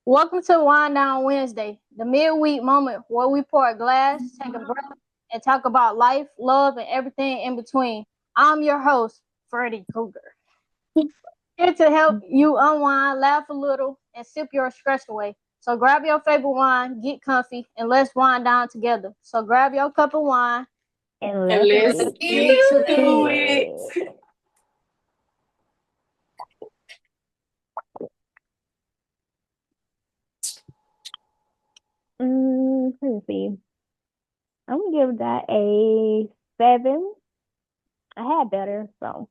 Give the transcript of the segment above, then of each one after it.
Welcome to Wine Down Wednesday, the midweek moment where we pour a glass, take a breath, and talk about life, love, and everything in between. I'm your host, Freddie Cougar, here to help you unwind, laugh a little, and sip your stress away. So grab your favorite wine, get comfy, and let's wind down together. So grab your cup of wine And And let's let's get get to to it. it. Let's see. I'm gonna give that a 7. I had better, so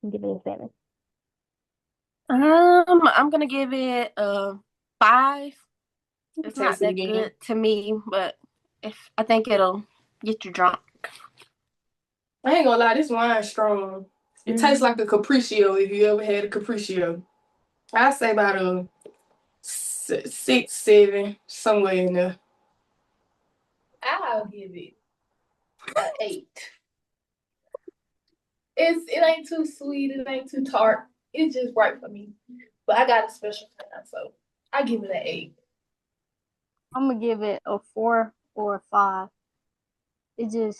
I'm giving it a 7. I'm gonna give it a 5. It's not Taste it that again. good to me, but I think it'll get you drunk. I ain't gonna lie, this wine's strong. It tastes like a Capriccio if you ever had a Capriccio. I say about a 6, 7, somewhere in there. I'll give it an 8. It ain't too sweet, it ain't too tart. It's just right for me. But I got a special time, so I give it an 8. I'm gonna give it a 4 or a 5. It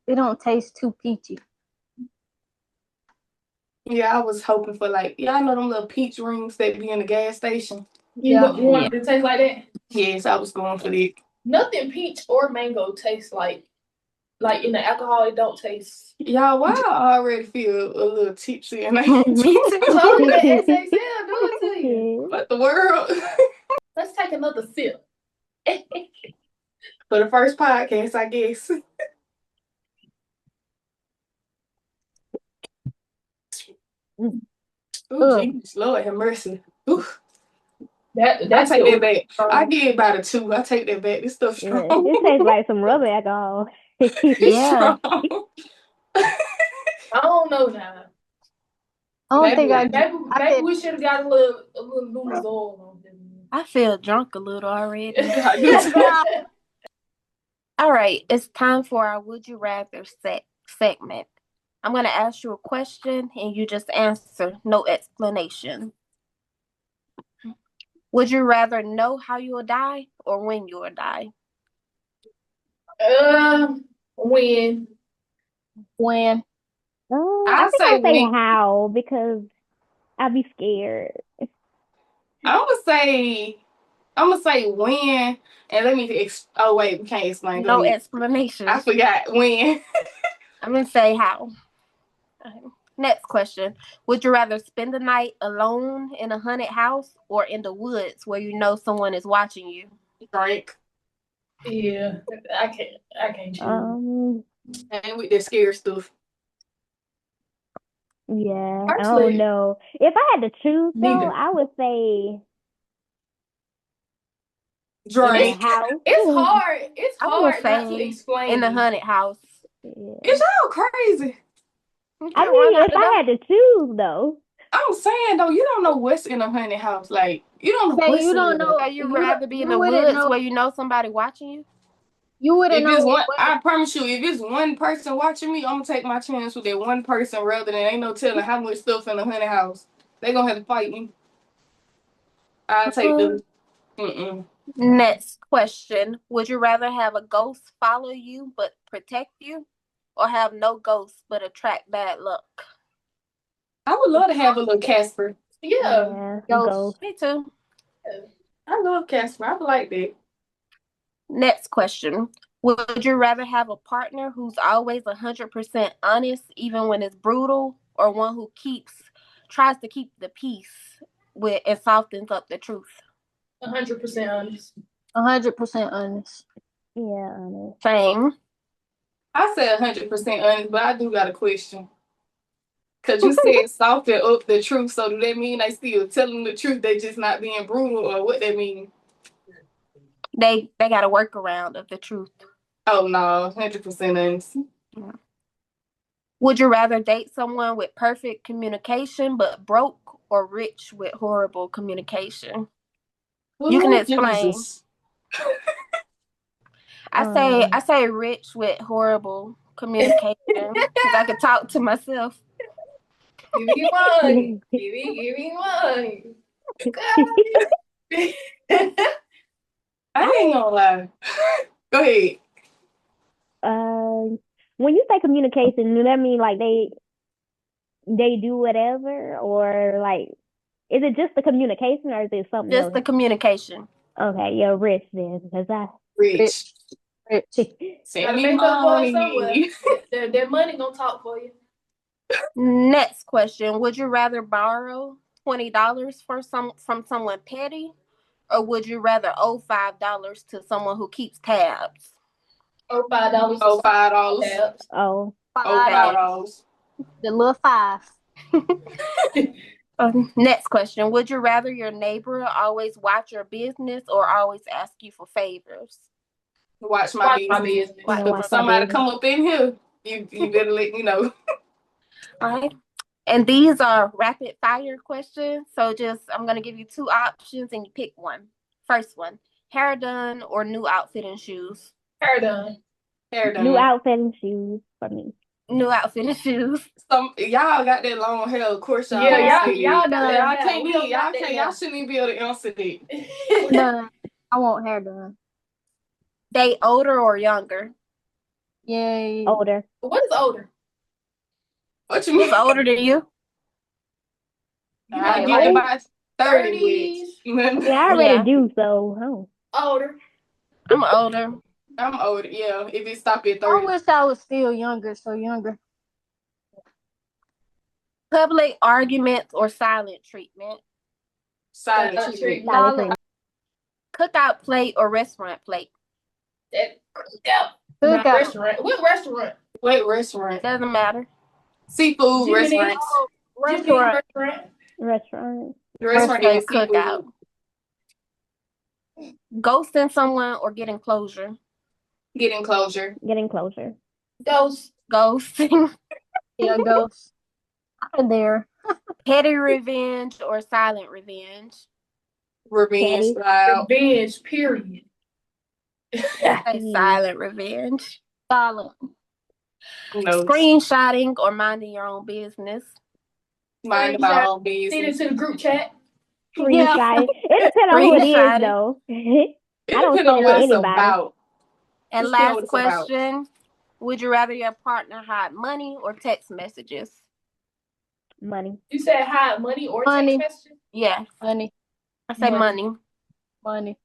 don't taste too peachy. Yeah, I was hoping for y'all know them little peach rings that be in the gas station? You want it to taste like that? Yes, I was going for that. Nothing peach or mango tastes like in the alcohol. It don't taste. Y'all, why I already feel a little tipsy and Me too. Told you that SXL do it to you. But the world. Let's take another sip. For the first podcast, I guess. Oh, Jesus, Lord have mercy. Ooh. I That's take that back. I give it about a 2. I take that back. This stuff's strong. Yeah, this tastes like some rubber alcohol. It's strong. I don't know now. Maybe we should have got a little Lumazol on them. I feel drunk a little already. I do. All right, it's time for our Would You Rather segment. I'm going to ask you a question and you just answer, no explanation. Would you rather know how you will die or when you will die? When. I think I'll say how, because I'll be scared. I'm gonna say when, and let me. Oh wait, we can't explain. No explanation. I forgot when. I'm gonna say how. Next question. Would you rather spend the night alone in a haunted house or in the woods where you know someone is watching you? Drink. Yeah, I can't choose. And with that scary stuff. Yeah, I don't know. If I had to choose, though, I would say drink. It's hard. It's hard not to explain. In the haunted house. Yeah. It's all crazy. I mean, if I had to choose, though. I'm saying though, you don't know what's in a haunted house. Like you don't know. You don't know. So you'd rather be in the woods where you know somebody watching you? You wouldn't know. I promise you, if it's one person watching me, I'm gonna take my chance with that one person rather than ain't no telling how much stuff in a haunted house. They gonna have to fight me. I'll take the. Next question. Would you rather have a ghost follow you but protect you, or have no ghosts but attract bad luck? I would love to have a little Casper. Yeah. Ghost. Me too. I love Casper. I like that. Next question. Would you rather have a partner who's always 100% honest even when it's brutal, or one who tries to keep the peace and softens up the truth? 100% honest. 100% honest. Yeah, honest. Same. I said 100% honest, but I do got a question. Cause you said soften up the truth, so do that mean they still telling the truth? They just not being brutal, or what that mean? They got a workaround of the truth. Oh no, 100% honest. Yeah. Would you rather date someone with perfect communication but broke, or rich with horrible communication? You can explain. I say rich with horrible communication because I can talk to myself. Give me money. Give me money. I ain't gonna lie. Go ahead. When you say communication, does that mean like they do whatever, or like is it just the communication, or is it something Just else? the communication. Okay, you're rich then, because Rich. Rich. Send Gotta me make up for it somewhere. money. That money gonna talk for you. Next question. Would you rather borrow $20 from someone petty, or would you rather owe $5 to someone who keeps tabs? Or $5. Oh, $5. Tabs. oh, Oh, $5. The little 5. Next question. Would you rather your neighbor always watch your business or always ask you for favors? Watch my business. Yeah, If watch my somebody business. come up in here, you better let me know. All right. And these are rapid fire questions. So I'm going to give you 2 options and you pick one. First one, hair done or new outfit and shoes? Hair done. Hair done. New outfit and shoes for me. New outfit and shoes. Y'all got that long hair, of course y'all. Yeah, say y'all that. done. Y'all Yeah, can't we be, don't y'all got that can't, now. y'all shouldn't even be able to answer that. Done. I want hair done. They older or younger? Yay. Older. What is older? What you mean? Who's older than you? I Like get about 30 30s. with. Yeah, I already Yeah. do, so Older. I'm older. I'm older, yeah. If it stop at I 30. wish I was still younger, so younger. Public arguments or silent treatment? Silent Silent treatment. silent Solid. treatment. Cookout plate or restaurant plate? That yeah. Cookout. Restaurant. What restaurant? What restaurant? Doesn't matter. Seafood Jiminy. restaurants. Jimmy Restaurant. restaurant. Restaurant. Restaurant Say is seafood. cookout. Ghosting someone or getting closure? Getting closure. Getting closure. Ghost. Ghosting. Yeah, ghost. I'm there. Petty revenge or silent revenge? Revenge Petty. style. Revenge. Period. Say silent revenge. Solid. No. Screenshotting or minding your own business? Mind my own Send it business. to the group chat. Screenshot. It depends on who it is, Screenshot it. though. It I don't depends on send it what to it's anybody. about. And Just know what last it's about. question. Would you rather your partner hide money or text messages? Money. You said hide money or Money. text message? Yeah, Money. I say Money. money. Money.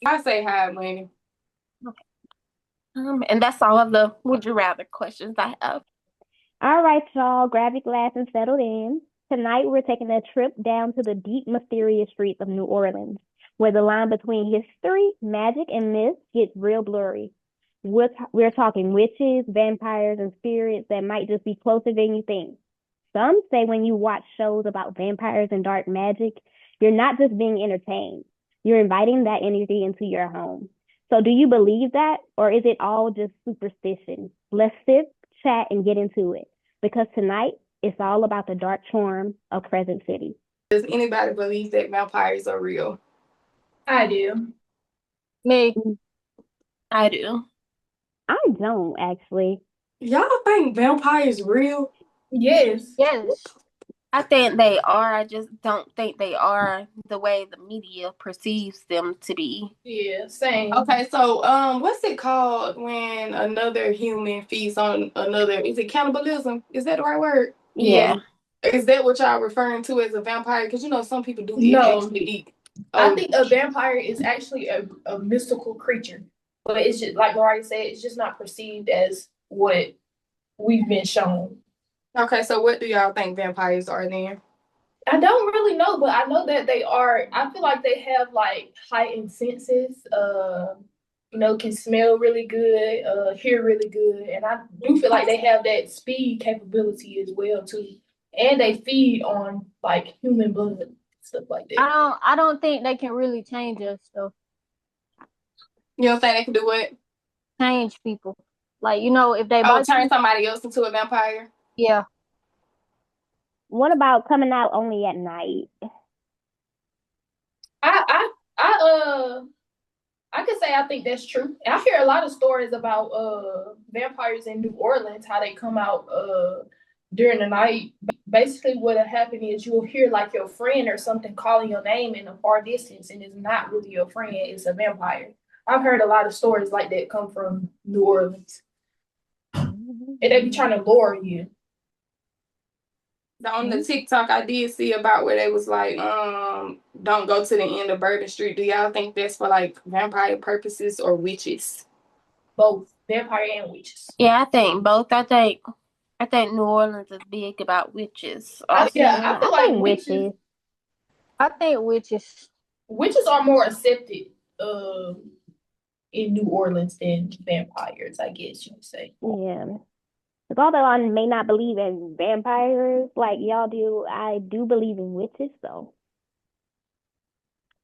I say hide money. And that's all of the would you rather questions I have. All right, y'all, grab your glass and settle in. Tonight, we're taking a trip down to the deep, mysterious streets of New Orleans, where the line between history, magic, and myth gets real blurry. We're talking witches, vampires, and spirits that might just be closer than you think. Some say when you watch shows about vampires and dark magic, you're not just being entertained, you're inviting that energy into your home. So do you believe that, or is it all just superstition? Let's sip, chat, and get into it, because tonight it's all about the dark charm of Crescent City. Does anybody believe that vampires are real? I do. Me. I do. I don't actually. Y'all think vampires real? Yes. Yes. I think they are. I just don't think they are the way the media perceives them to be. Yeah. Same. Okay, so what's it called when another human feeds on another? Is it cannibalism? Is that the right word? Yeah. Is that what y'all referring to as a vampire? Because you know some people do No. actually eat. I think a vampire is actually a mystical creature, but it's just like Mariah said, it's just not perceived as what we've been shown. Okay, so what do y'all think vampires are then? I don't really know, but I know that they are. I feel like they have like heightened senses. Can smell really good, hear really good, and I do feel like they have that speed capability as well too. And they feed on like human blood, stuff like that. I don't think they can really change us though. You don't think they can do what? Change people. Like, if they Turn somebody else into a vampire? yeah. What about coming out only at night? I could say I think that's true. And I hear a lot of stories about vampires in New Orleans, how they come out during the night. basically what'll happen is you'll hear like your friend or something calling your name in the far distance, and it's not really your friend, it's a vampire. I've heard a lot of stories like that come from New Orleans. And they be trying to lure you. On the TikTok I did see about where they was like, don't go to the end of Bourbon Street. Do y'all think that's for like vampire purposes or witches? Both vampire and witches. Yeah, I think both. I think New Orleans is big about witches. I feel like witches. I think witches are more accepted in New Orleans than vampires, I guess you would say. Yeah. Because although I may not believe in vampires like y'all do, I do believe in witches, though.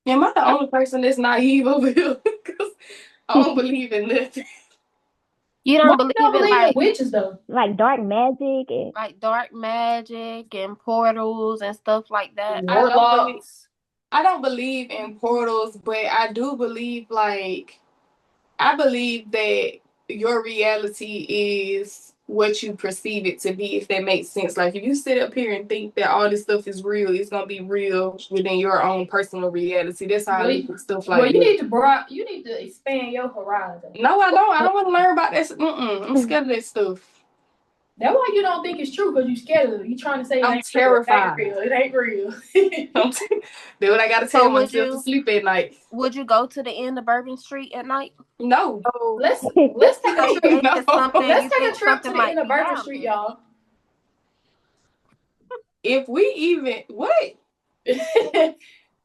Am I the only person that's naive over here? Because I don't believe in nothing. You don't believe in like witches though? Like dark magic and portals and stuff like that. I don't believe in portals, but I do believe I believe that your reality is what you perceive it to be, if that makes sense. Like if you sit up here and think that all this stuff is real, it's gonna be real within your own personal reality. That's how I look at stuff like that. You need to expand your horizon. No, I don't. I don't want to learn about that. I'm scared of that stuff. That's why you don't think it's true, because you're scared of it. You trying to say I'm terrified. It ain't real. That's what I gotta tell myself to sleep at night. Would you go to the end of Bourbon Street at night? No. Let's take a trip. No. Let's take a trip to the end of Bourbon Street, y'all. If we even what?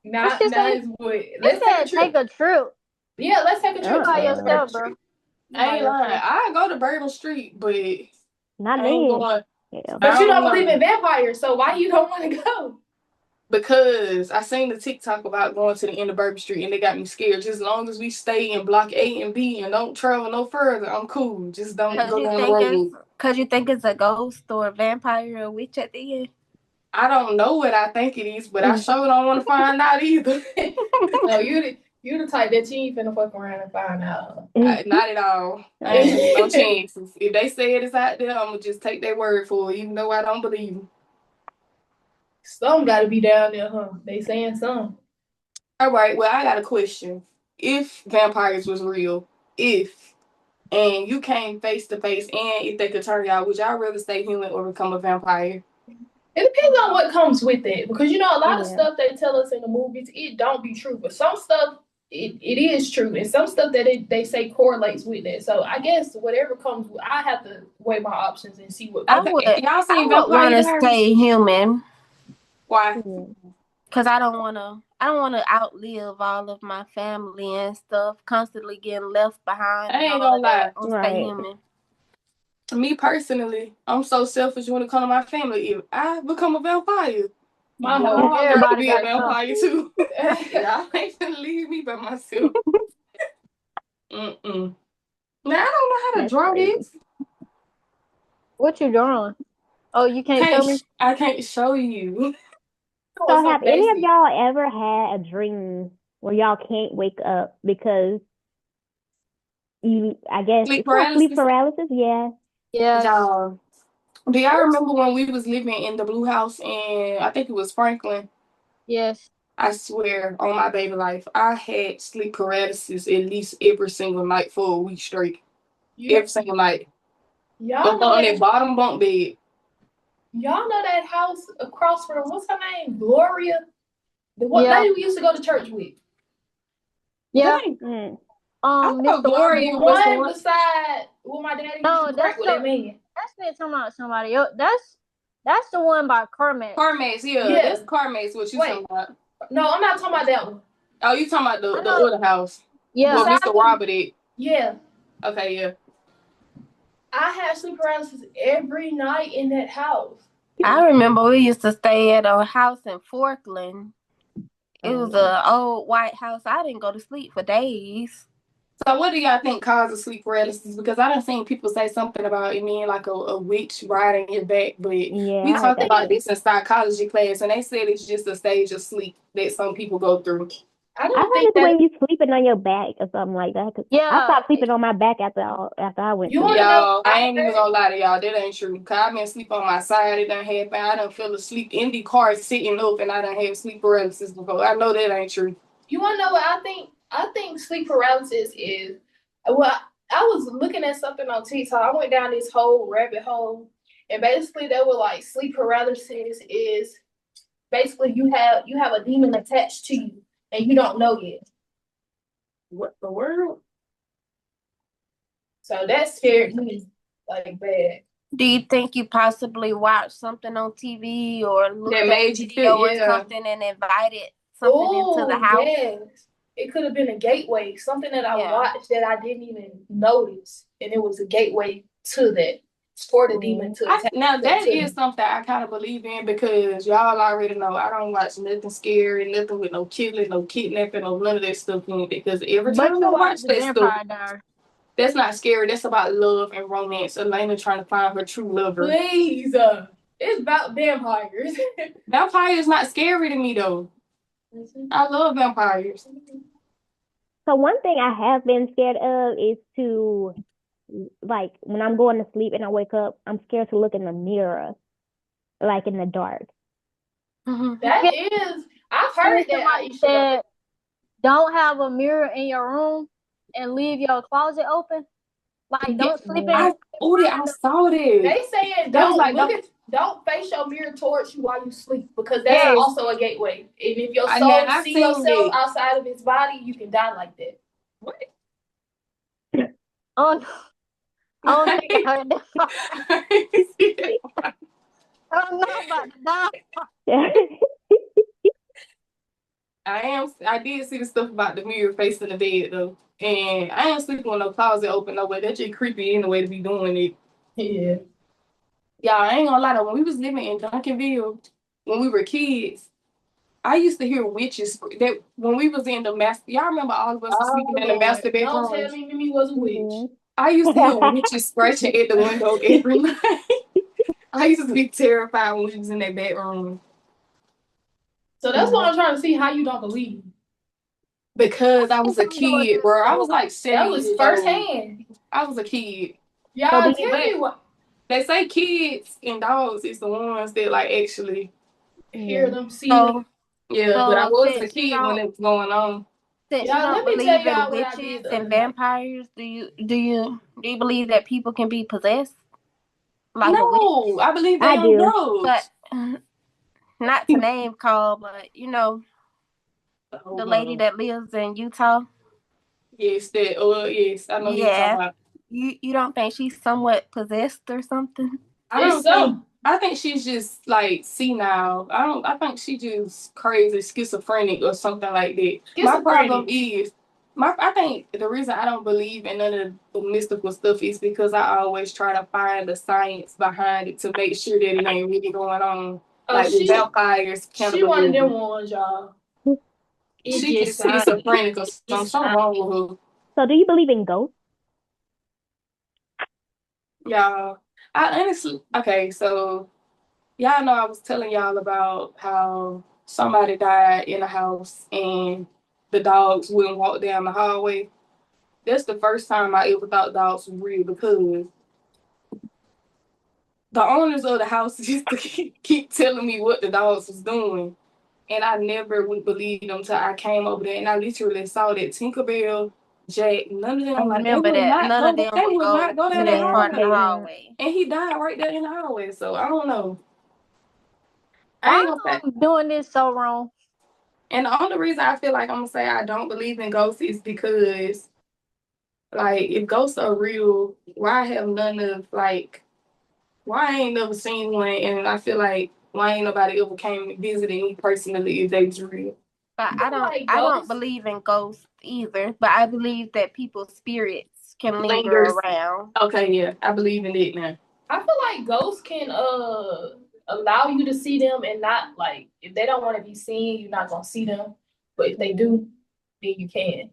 Not is what. Let's take a trip. Yeah, let's take a trip by yourself, bro. I ain't lying. I go to Bourbon Street, but not me. But you don't believe in vampires, so why you don't want to go? Because I seen the TikTok about going to the end of Bourbon Street and they got me scared. Just as long as we stay in block A and B and don't travel no further, I'm cool. Just don't go down the road. Because you think it's a ghost or a vampire or a witch at the end? I don't know what I think it is, but I sure don't want to find out either. No, you the type that you ain't finna fuck around and find out. Not at all. I ain't no chances. If they say it is out there, I'm gonna just take their word for it, even though I don't believe them. Some gotta be down there, huh? They saying some. All right, well, I got a question. If vampires was real, and you came face to face, and if they could turn you out, would y'all rather stay human or become a vampire? It depends on what comes with it, because a lot of stuff they tell us in the movies, it don't be true, but some stuff it is true, and some stuff that they say correlates with it. So I guess whatever comes with, I have to weigh my options and see what. I would want to stay human. Why? Because I don't want to outlive all of my family and stuff, constantly getting left behind. I ain't gonna lie. Stay human. Me personally, I'm so selfish when it comes to my family. If I become a vampire, my whole everybody be a vampire too. Y'all ain't gonna leave me by myself. Now I don't know how to draw this. What you drawing? Oh, you can't show me? I can't show you. So have any of y'all ever had a dream where y'all can't wake up because sleep paralysis? Yeah. Yeah. Do y'all remember when we was living in the blue house and I think it was Franklin? Yes. I swear on my baby life, I had sleep paralysis at least every single night for a week straight. Every single night. Y'all know on that bottom bunk bed. Y'all know that house across from, what's her name? Gloria? The lady we used to go to church with. Yeah. Miss Gloria was the one beside where my daddy used to work with that man. That's me talking about somebody else. That's the one by Carmax. Carmax, yeah. That's Carmax. What you talking about? No, I'm not talking about that one. Oh, you talking about the other house? Yeah. Where Mr. Robert at? Yeah. Okay, yeah. I had sleep paralysis every night in that house. I remember we used to stay at a house in Forkland. It was an old white house. I didn't go to sleep for days. So what do y'all think causes sleep paralysis? Because I done seen people say something about it being like a witch riding your back, but we talked about this in psychology class, and they said it's just a stage of sleep that some people go through. I I don't heard think it's that when you sleeping on your back or something like that. 'Cause I Yeah, stopped sleeping on my back after I went you through want it. to know. Y'all, I ain't even gonna lie to y'all. That ain't true. Cause I been sleep on my side. It done happen. I done fell asleep in the car sitting up, and I done had sleep paralysis before. I know that ain't true. You want to know what I think? I think sleep paralysis is. Well, I was looking at something on TikTok. I went down this whole rabbit hole, and basically they were like, sleep paralysis is basically you have a demon attached to you, and you don't know yet. What the world? So that scared me like bad. Do you think you possibly watched something on TV or looked That at a made you video feel, or yeah. something and invited something into the Oh house? yes, it could have been a gateway, something that I Yeah. watched that I didn't even notice, and it was a gateway to that. It's for the demon to attack. Now that to is something I kind of believe in because y'all already know I don't watch nothing scary, nothing with no killing, no kidnapping, no none of that stuff in it. Because every but time you I watch watch the that stuff, Vampire Diaries. that's not scary. That's about love and romance. Elena trying to find her true lover. Please, it's about vampires. Vampires not scary to me though. I love vampires. So one thing I have been scared of is to, like, when I'm going to sleep and I wake up, I'm scared to look in the mirror, like in the dark. That is, I've heard that. Somebody Aisha. said, don't have a mirror in your room and leave your closet open. Like, don't sleep in. I saw that. They saying That was like, don't face your mirror towards you while you sleep because that's Yes. also a gateway. And if your I- soul now, I see seen yourself that. outside of its body, you can die like that. What? Oh, I don't think I heard that. I'm not about to die. I did see the stuff about the mirror facing the bed though. And I ain't sleeping with no closet open no way. That's just creepy anyway to be doing it. Yeah. Y'all, I ain't gonna lie though, when we was living in Duncanville, when we were kids, I used to hear witches that when we was in the master. Y'all remember all of us sleeping in the master Don't tell bedrooms? me Mimi was a witch. I used to hear witches scratching at the window every night. I used to be terrified when we was in that bedroom. So that's what I'm trying to see how you don't believe. Because I was a kid, bro. I was like 7 That was years old. firsthand. I was a kid. Y'all tell me what. They say kids and dogs is the ones that like actually Hear them, see them. Yeah, but I was a since kid when it was going on. Since Y'all, you don't let me believe tell y'all in what I did witches the other and night. vampires, do you believe that people can be possessed? Like a witch? No, I believe they I on do. drugs. But not to name call, but you know, the lady that lives in Utah. Yes, that yes, I know who you're talking Yeah. about. You don't think she's somewhat possessed or something? I think she's just like senile. I think she just crazy, schizophrenic or something like that. My problem is I think the reason I don't believe in none of the mystical stuff is because I always try to find the science behind it to make sure that it ain't really going on. Like with vampires, She one of them ones, y'all. She is schizophrenic or something wrong with her. So do you believe in ghosts? Y'all, I honestly, okay, so y'all know I was telling y'all about how somebody died in a house and the dogs wouldn't walk down the hallway. That's the first time I ever thought dogs were real because the owners of the house used to keep telling me what the dogs was doing. And I never would believe them until I came over there and I literally saw that Tinkerbell, Jack, none of them I remember that. None of them would go to that part of the hallway. And he died right there in the hallway. So I don't know. I'm doing this so wrong. And the only reason I feel like I'm gonna say I don't believe in ghosts is because, like, if ghosts are real, why have none of why I ain't never seen one, and I feel like why ain't nobody ever came visiting me personally if they was real. But I don't believe in ghosts either. But I believe that people's spirits can linger around. Okay, yeah, I believe in it now. I feel like ghosts can allow you to see them and not like if they don't want to be seen, you're not gonna see them. But if they do, then you can.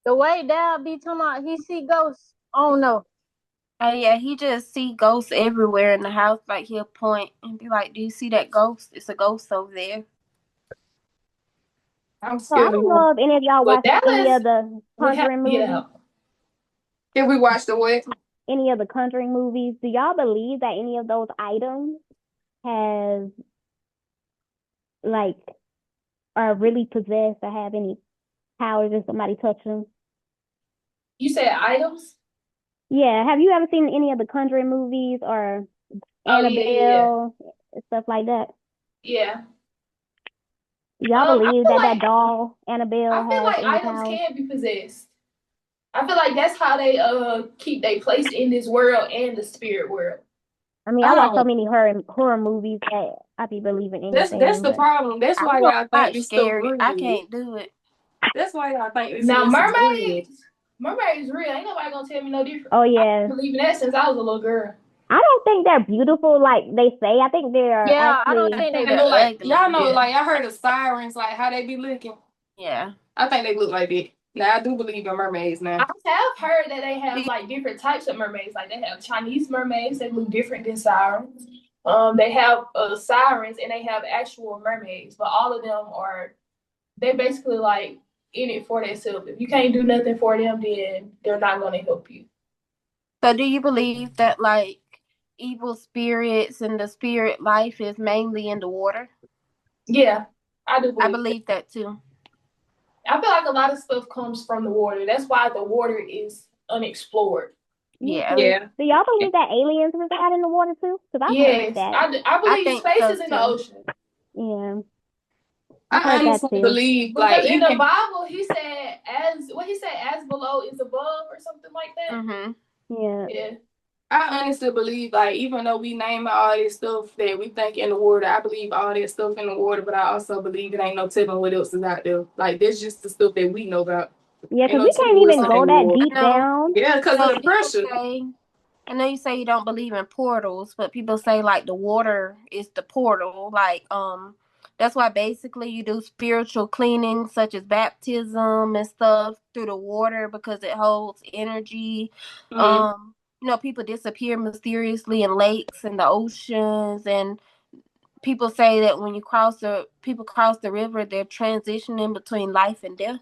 The way Dad be talking about he see ghosts, I don't know. Oh yeah, he just see ghosts everywhere in the house. Like he'll point and be like, "Do you see that ghost? It's a ghost over there." I'm So I scared of don't him. know if any of y'all But watched any Dallas of the would have Conjuring to get movies. out. If we watch the what? Any of the Conjuring movies. Do y'all believe that any of those items have like are really possessed or have any powers if somebody touch them? You said items? Yeah. Have you ever seen any of the Conjuring movies or Oh yeah, yeah, yeah. Annabelle stuff like that? Yeah. Y'all I believe feel that like doll Annabelle I feel has like any items powers? can be possessed. I feel like that's how they keep their place in this world and the spirit world. I mean, I I watch so don't. many horror movies that I be believing That's anything, the but problem. That's I why don't y'all think watch this stuff scary. I real. can't do it. That's why y'all think this Now mess is real. mermaids real. Ain't nobody gonna tell me no different. oh I've yeah. been believing that since I was a little girl. I don't think they're beautiful like they say. I think they're Yeah, I don't actually I think think they They they're look like ugly. y'all know, Yeah. like I heard of sirens, like how they be looking. Yeah. I think they look like that. Now I do believe in mermaids now. I have heard that they have like different types of mermaids. Like they have Chinese mermaids that look different than sirens. They have sirens and they have actual mermaids, but all of them they basically like in it for themselves. If you can't do nothing for them, then they're not gonna help you. So do you believe that like evil spirits and the spirit life is mainly in the water? Yeah, I do I believe that. believe that too. I feel like a lot of stuff comes from the water. That's why the water is unexplored. Yeah. Yeah. Do y'all believe that aliens reside in the water too? Because I've heard Yes, that. I believe think space so, is in the too. ocean. Yeah, I've I heard that honestly too. believe like Because in the even Bible, he said, as below is above, or something like that. Mm-hmm. Yeah. Yeah. I honestly believe like even though we name all this stuff that we think in the water, I believe all that stuff in the water, but I also believe it ain't no telling what else is out there. Like that's just the stuff that we know about. Yeah, Ain't because no we telling can't what's even in go the that water. deep I know. down. Yeah, because of the People pressure. say, I know you say you don't believe in portals, but people say like the water is the portal. Like that's why basically you do spiritual cleaning such as baptism and stuff through the water because it holds energy. Mhm. People disappear mysteriously in lakes and the oceans, and people say that when people cross the river, they're transitioning between life and death.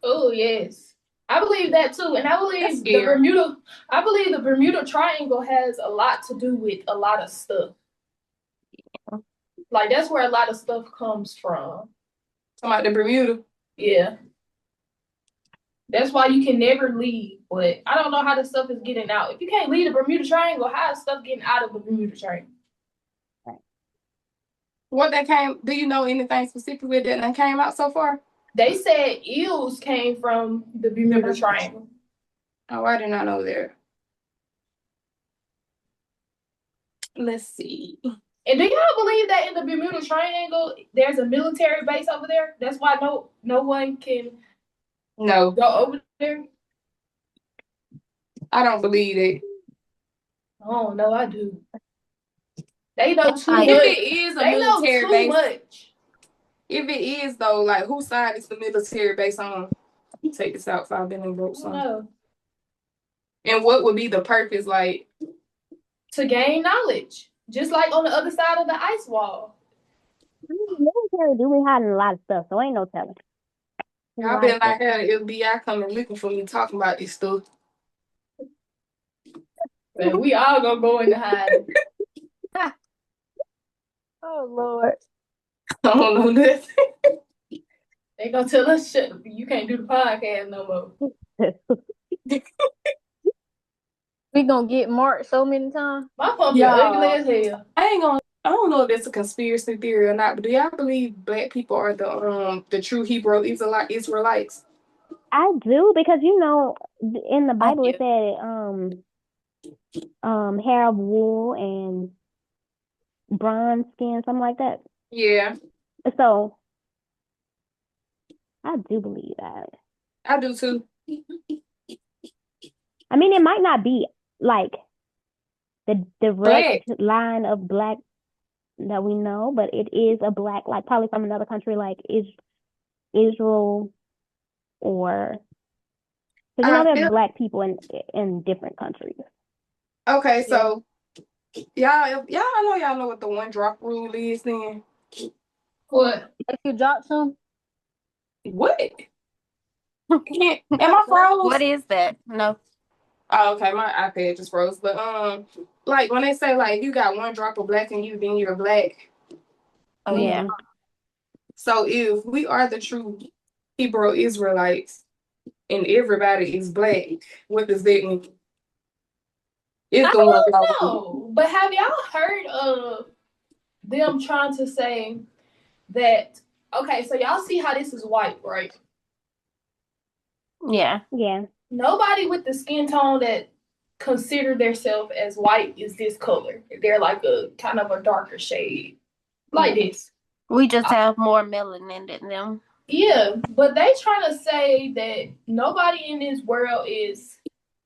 Oh yes. I believe that too. And That's scary. I believe the Bermuda Triangle has a lot to do with a lot of stuff. Like that's where a lot of stuff comes from. Talking about the Bermuda. Yeah. That's why you can never leave. But I don't know how the stuff is getting out. If you can't leave the Bermuda Triangle, how is stuff getting out of the Bermuda Triangle? What that came? Do you know anything specifically that came out so far? They said eels came from the Bermuda Triangle. Oh, I did not know that. Let's see. And do y'all believe that in the Bermuda Triangle there's a military base over there? That's why no one can No, go over there? I don't believe it. Oh no, I do. They know too Like, If much. it is a They know military too base, much. if it is though, like whose side is the military base on? Take this out 5 billion I broke don't some. know. And what would be the purpose? Like, To gain knowledge. Just like on the other side of the ice wall. Military do be hiding a lot of stuff, so ain't no telling. y'all been like hell, FBI coming looking for me talking about this stuff. Man, we all gonna go into hiding. Oh Lord. I don't know nothing. They gonna tell us shit. You can't do the podcast no more. We gonna get marked so many times. My pumpy Y'all, ugly as hell. I don't know if it's a conspiracy theory or not, but do y'all believe black people are the true Hebrew Israelites? I do because in the Bible it yeah. said hair of wool and bronze skin, something like that. Yeah, So I do believe that. I do too. I mean, it might not be like the direct line of black that we know, but it is a black, like probably from another country, like Israel, or because I there's feel black people in different countries. okay. So y'all know what the one drop rule is then. What? If you drop some, What? Am I froze? What is that? No. Oh, okay, my iPad just froze. But like when they say like you got one drop of black in you, then you're black. Oh Yeah. So if we are the true Hebrew Israelites and everybody is black, what does that mean? It's I the one don't law. know. But have y'all heard of them trying to say that, okay, so y'all see how this is white, right? Yeah. Yeah. Nobody with the skin tone that consider themselves as white is this color. They're like a kind of a darker shade. Like this. We just have more melanin than them. Yeah, but they trying to say that nobody in this world is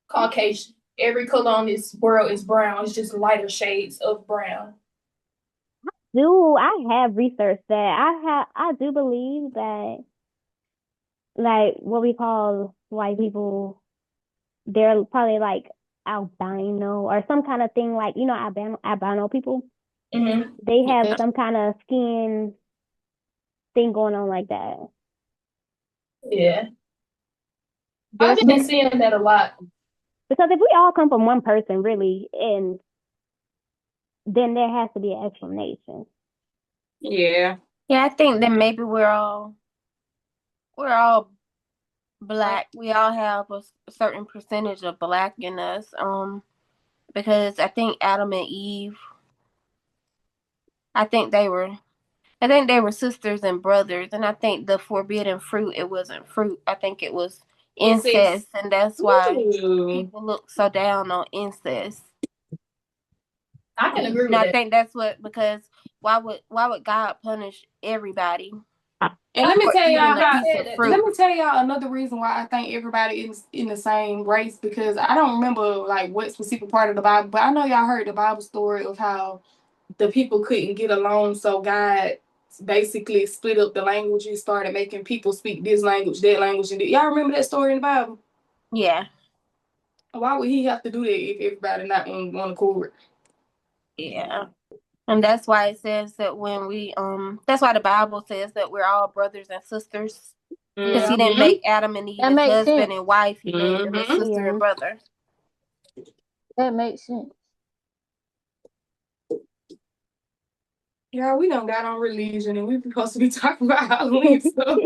Caucasian. Every color on this world is brown. It's just lighter shades of brown. I have researched that. I do believe that like what we call white people, they're probably like albino or some kind of thing like albino people. Mm-hmm. They have Yeah. some kind of skin thing going on like that. Yeah. There's I've been seeing that a lot. because if we all come from one person really, and then there has to be an explanation. Yeah. Yeah, I think that maybe we're all black. We all have a certain percentage of black in us. Because I think Adam and Eve, I think they were sisters and brothers, and I think the forbidden fruit, it wasn't fruit. I think it was incest, and that's why people look so down on incest. I can agree with And I that. think that's because why would God punish everybody? And let me For tell eating y'all a piece of fruit? let me tell y'all another reason why I think everybody is in the same race, because I don't remember like what specific part of the Bible, but I know y'all heard the Bible story of how the people couldn't get along, so God basically split up the languages, started making people speak this language, that language, and y'all remember that story in the Bible? Yeah. Why would he have to do that if everybody not on one accord? Yeah. And that's why it says that that's why the Bible says that we're all brothers and sisters. Because he didn't make Adam and Eve That his makes husband sense. and wife. He made them his sister Yeah. and brother. That makes sense. Yeah, we done got on religion and we supposed to be talking about Halloween stuff.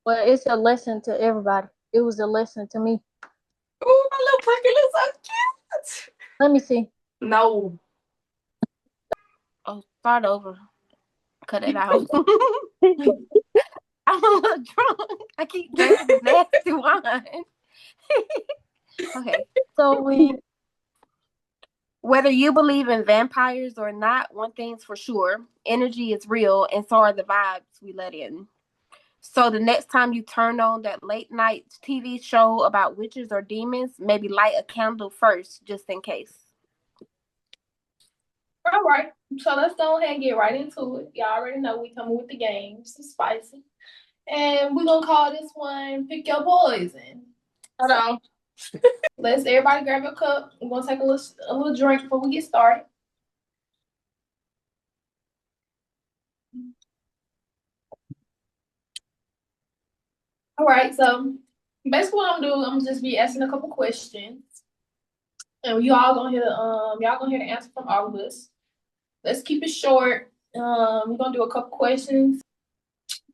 Well, it's a lesson to everybody. It was a lesson to me. Oh, my little pocket looks so cute. Let me see. No. Oh, start over. Cut it out. I'm a little drunk. I keep drinking this nasty wine. Okay. So Whether you believe in vampires or not, one thing's for sure. Energy is real, and so are the vibes we let in. So the next time you turn on that late night TV show about witches or demons, maybe light a candle first, just in case. All right. So let's go ahead and get right into it. Y'all already know we coming with the games. It's spicy. And we're gonna call this one Pick Your Poison. Hold on. Let's everybody grab your cup. We're gonna take a little drink before we get started. All right, so basically what I'm doing, I'm just be asking a couple questions. And y'all gonna hear the answer from all of us. Let's keep it short. We're gonna do a couple questions.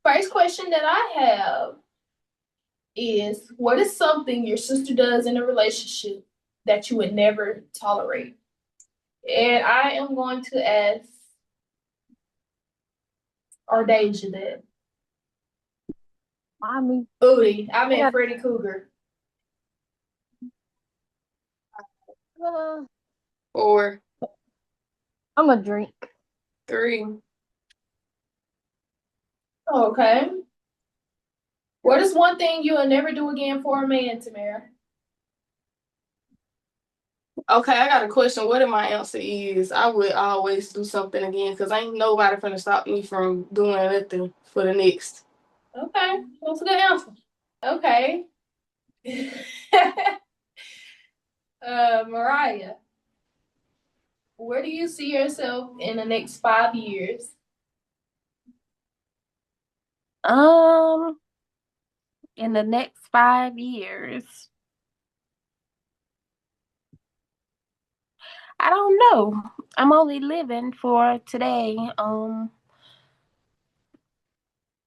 First question that I have is, what is something your sister does in a relationship that you would never tolerate? And I am going to ask Ardasia that. mommy, Udi, I meant Freddy Cougar. uh, 4, I'm a drink. 3. Okay. What is one thing you will never do again for a man, Tamara? Okay, I got a question. What if my answer is I would always do something again, because ain't nobody finna stop me from doing nothing for the next. Okay, that's a good answer. Okay. Mariah, where do you see yourself in the next 5 years? Um, in the next 5 years, I don't know. I'm only living for today.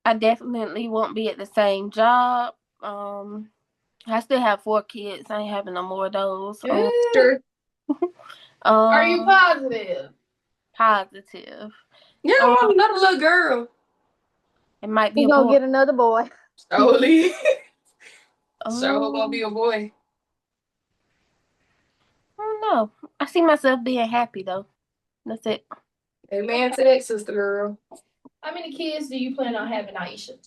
I definitely won't be at the same job. I still have 4 kids. I ain't having no more of those. Sure. Are you Um, positive? positive. You don't want another little girl. It might be He a gonna boy. get another boy. Surely. So gonna be I a boy. don't know. I see myself being happy though. That's it. Amen to that, sister girl. How many kids do you plan on having, Aisha?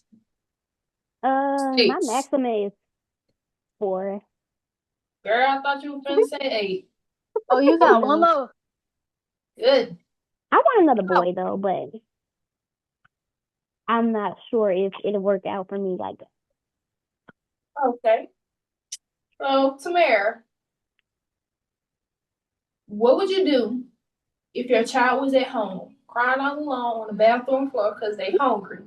My 6. maximum is 4. Girl, I thought you were gonna say 8. Oh, you got one No, more. Good. I want another boy though, but I'm not sure if it'll work out for me like that. Okay. So, Tamara, what would you do if your child was at home crying all alone on the bathroom floor because they hungry?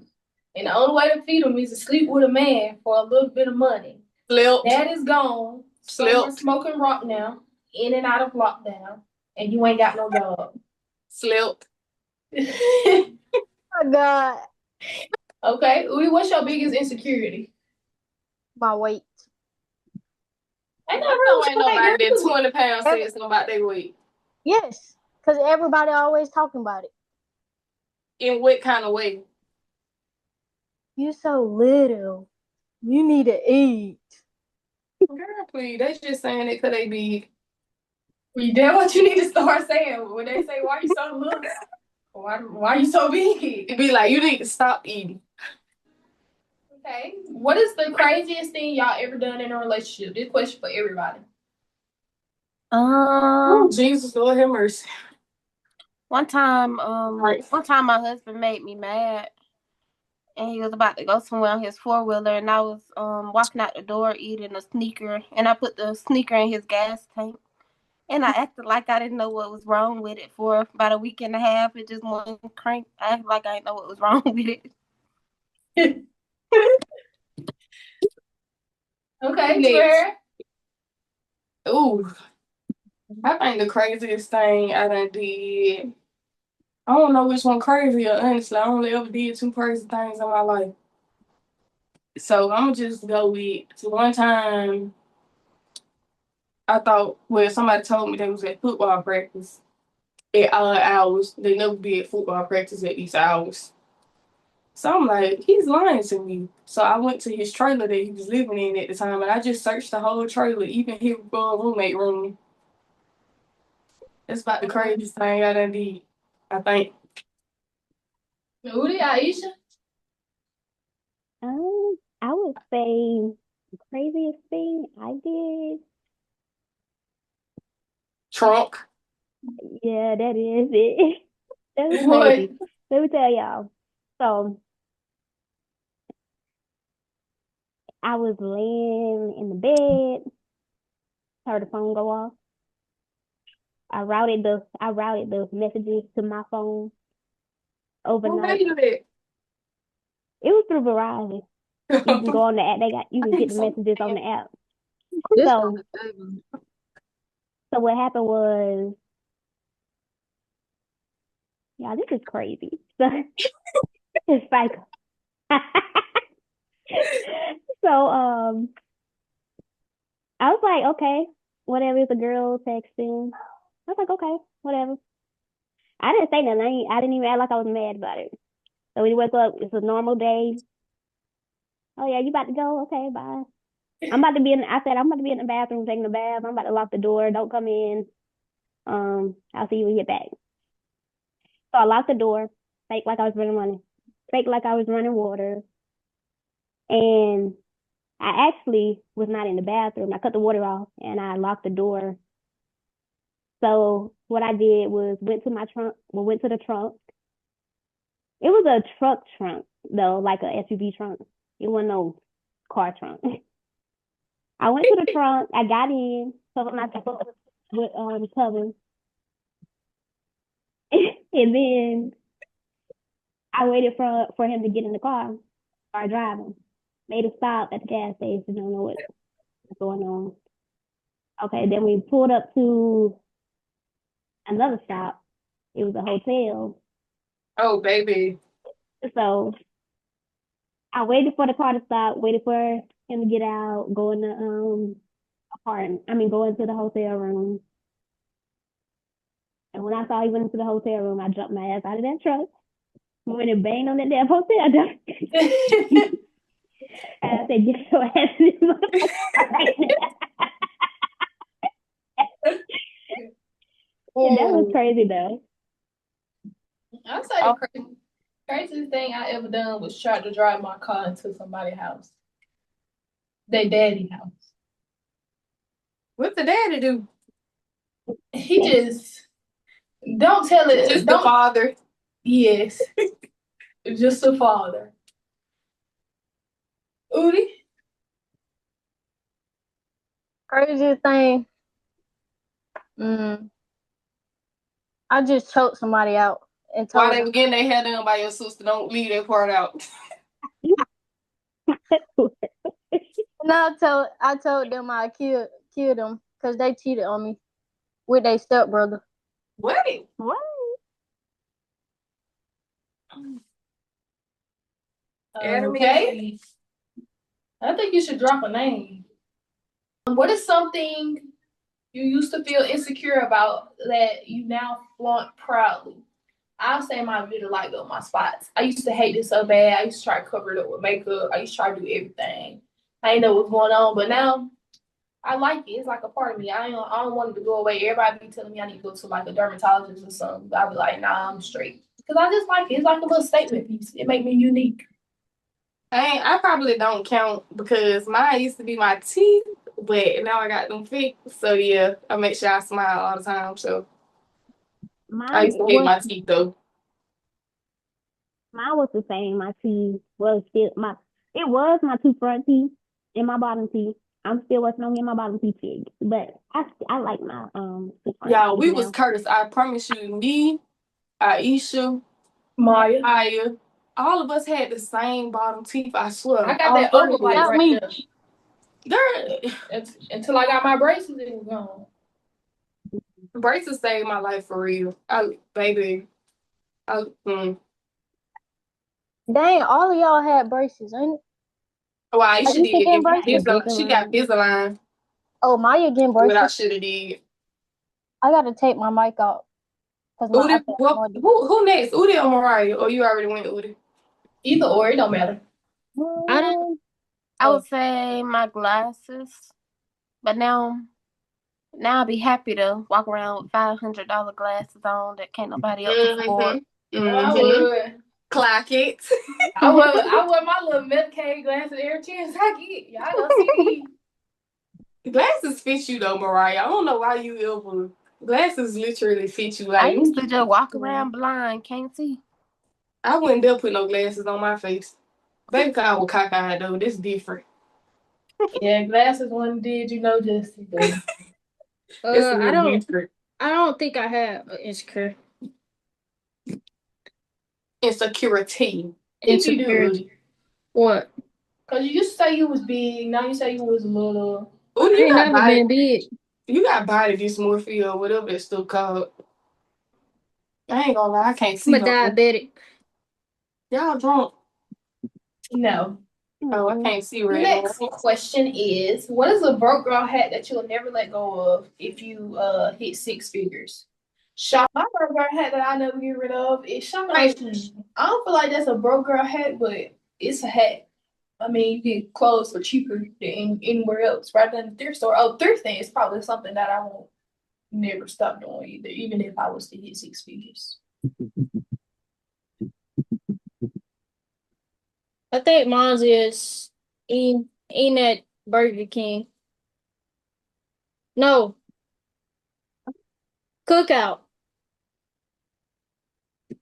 And the only way to feed them is to sleep with a man for a little bit of money. Slept. Dad is gone, somewhere Slept. smoking rock now, in and out of lockdown, and you ain't got no job. Slept. Oh God, Okay, what's your biggest insecurity? my weight. Ain't I nothing know wrong ain't with your weight, nobody that girl. 20 pounds said something about their weight. Yes, because everybody always talking about it. In what kind of way? You so little. You need to eat. Girl, please. They just saying it because they big. You damn what you need to start saying when they say, "Why you so little? Why you so big?" It be like, you need to stop eating. Okay. What is the craziest thing y'all ever done in a relationship? This question for everybody. Oh, Jesus, Lord have mercy. One time, Right. my husband made me mad, and he was about to go somewhere on his 4-wheeler, and I was walking out the door eating a sneaker, and I put the sneaker in his gas tank, and I acted like I didn't know what was wrong with it for about a week and a half. It just wouldn't crank. I acted like I didn't know what was wrong with it. Okay, Next. Claire. Ooh, I think the craziest thing I done did. I don't know which one crazier, honestly. I only ever did 2 crazy things in my life. So I'm gonna just go with one time I thought, well, somebody told me they was at football practice at odd hours. They never be at football practice at these hours. So I'm like, he's lying to me. So I went to his trailer that he was living in at the time, and I just searched the whole trailer, even his roommate room. That's about the craziest thing I done did, I think. Udi, Aisha. I would say the craziest thing I did. Trunk. Yeah, that is it. That was What? crazy. Let me tell y'all. So I was laying in the bed, heard the phone go off. I routed the messages to my phone Who overnight. made you that? It was through Verizon. You can go on the app. You can get the messages on the app. This So so what happened was, yeah, this is crazy. So it's like so I was like, okay, whatever. It's a girl texting. I was like, okay, whatever. I didn't say nothing. I didn't even act like I was mad about it. So we woke up. It's a normal day. Oh yeah, you about to go? Okay, bye. I said I'm about to be in the bathroom taking a bath. I'm about to lock the door. Don't come in. I'll see you when you get back. So I locked the door, fake like I was running money, fake like I was running water, and I actually was not in the bathroom. I cut the water off and I locked the door. So what I did was went to my trunk. Well, went to the trunk. It was a truck trunk though, like a SUV trunk. It wasn't no car trunk. I went to the trunk. I got in, covered myself with covers, and then I waited for him to get in the car. Started driving. Made a stop at the gas station. Don't know what's going on. Okay, then we pulled up to another stop. It was a hotel. Oh, baby. So I waited for the car to stop, waited for him to get out, go in the apartment. I mean, go into the hotel room. And when I saw he went into the hotel room, I jumped my ass out of that truck. Went and banged on that damn hotel door. And I said, "Get your ass in this motherfucker right now." That was crazy though. I'd say the craziest thing I ever done was try to drive my car into somebody's house. Their daddy house. What the daddy do? He just don't tell it. Just the Don't. father. Yes. Just the father. Udi? Craziest thing. I just choked somebody out and While told they were getting their hair done by your sister, don't leave that part out. no, I told them I killed them because they cheated on me with their stepbrother. What? What? Okay. I think you should drop a name. What is something you used to feel insecure about that you now flaunt proudly? I'll say my vitiligo, my spots. I used to hate it so bad. I used to try to cover it up with makeup. I used to try to do everything. I didn't know what's going on, but now I like it. It's like a part of me. I don't want it to go away. Everybody be telling me I need to go to like a dermatologist or something. But I be like, nah, I'm straight. Because I just like it. It's like a little statement piece. It make me unique. I probably don't count because mine used to be my teeth, but now I got them fixed. So yeah, I make sure I smile all the time. So I used to hate my teeth though. Mine was the same. My teeth was still it was my two front teeth and my bottom teeth. I'm still working on getting my bottom teeth fixed, but I like my two front Yeah, teeth we now. was Curtis. I promise you, me, Aisha, Maya, all of us had the same bottom teeth. I swear. I got that overbite Not right me. there. Until I got my braces, it was gone. Braces saved my life for real. Baby. Dang, all of y'all had braces, ain't it? Well, I Are should you getting braces? She got Invisalign. Oh, Maya getting What I braces. should have did. I gotta take my mic out. Udi, who next? Udi or Mariah? Or you already went Udi? Either or, it don't matter. I would say my glasses, but now I'll be happy to walk around with $500 glasses on that can't nobody else afford. I would. Clock it. I wear my little Medicaid glasses every chance I get. Y'all gonna see me. Glasses fit you though, Mariah. I don't know why you ever. Glasses literally fit you. I Like used to just walk around blind, can't see. I wouldn't dare put no glasses on my face. Baby, I was cockeyed though. This different. Yeah, glasses one did you know justice. I don't think I have an insecure. Insecurity. If you do, What? because you used to say you was big, now you say you was little. Udi, you got body. been big. You got body dysmorphia or whatever that stuff called. I ain't gonna lie, I can't see. I'm a diabetic. Y'all drunk. No. Oh, I can't see right Next now. question is, what is a broke girl hat that you'll never let go of if you hit six figures? My broke girl hat that I never get rid of is Shaman. I don't feel like that's a broke girl hat, but it's a hat. I mean, you get clothes for cheaper than anywhere else, rather than the thrift store. Oh, thrifting is probably something that I won't never stop doing either, even if I was to hit six figures. I think mine's is eating at Burger King. No. Cookout.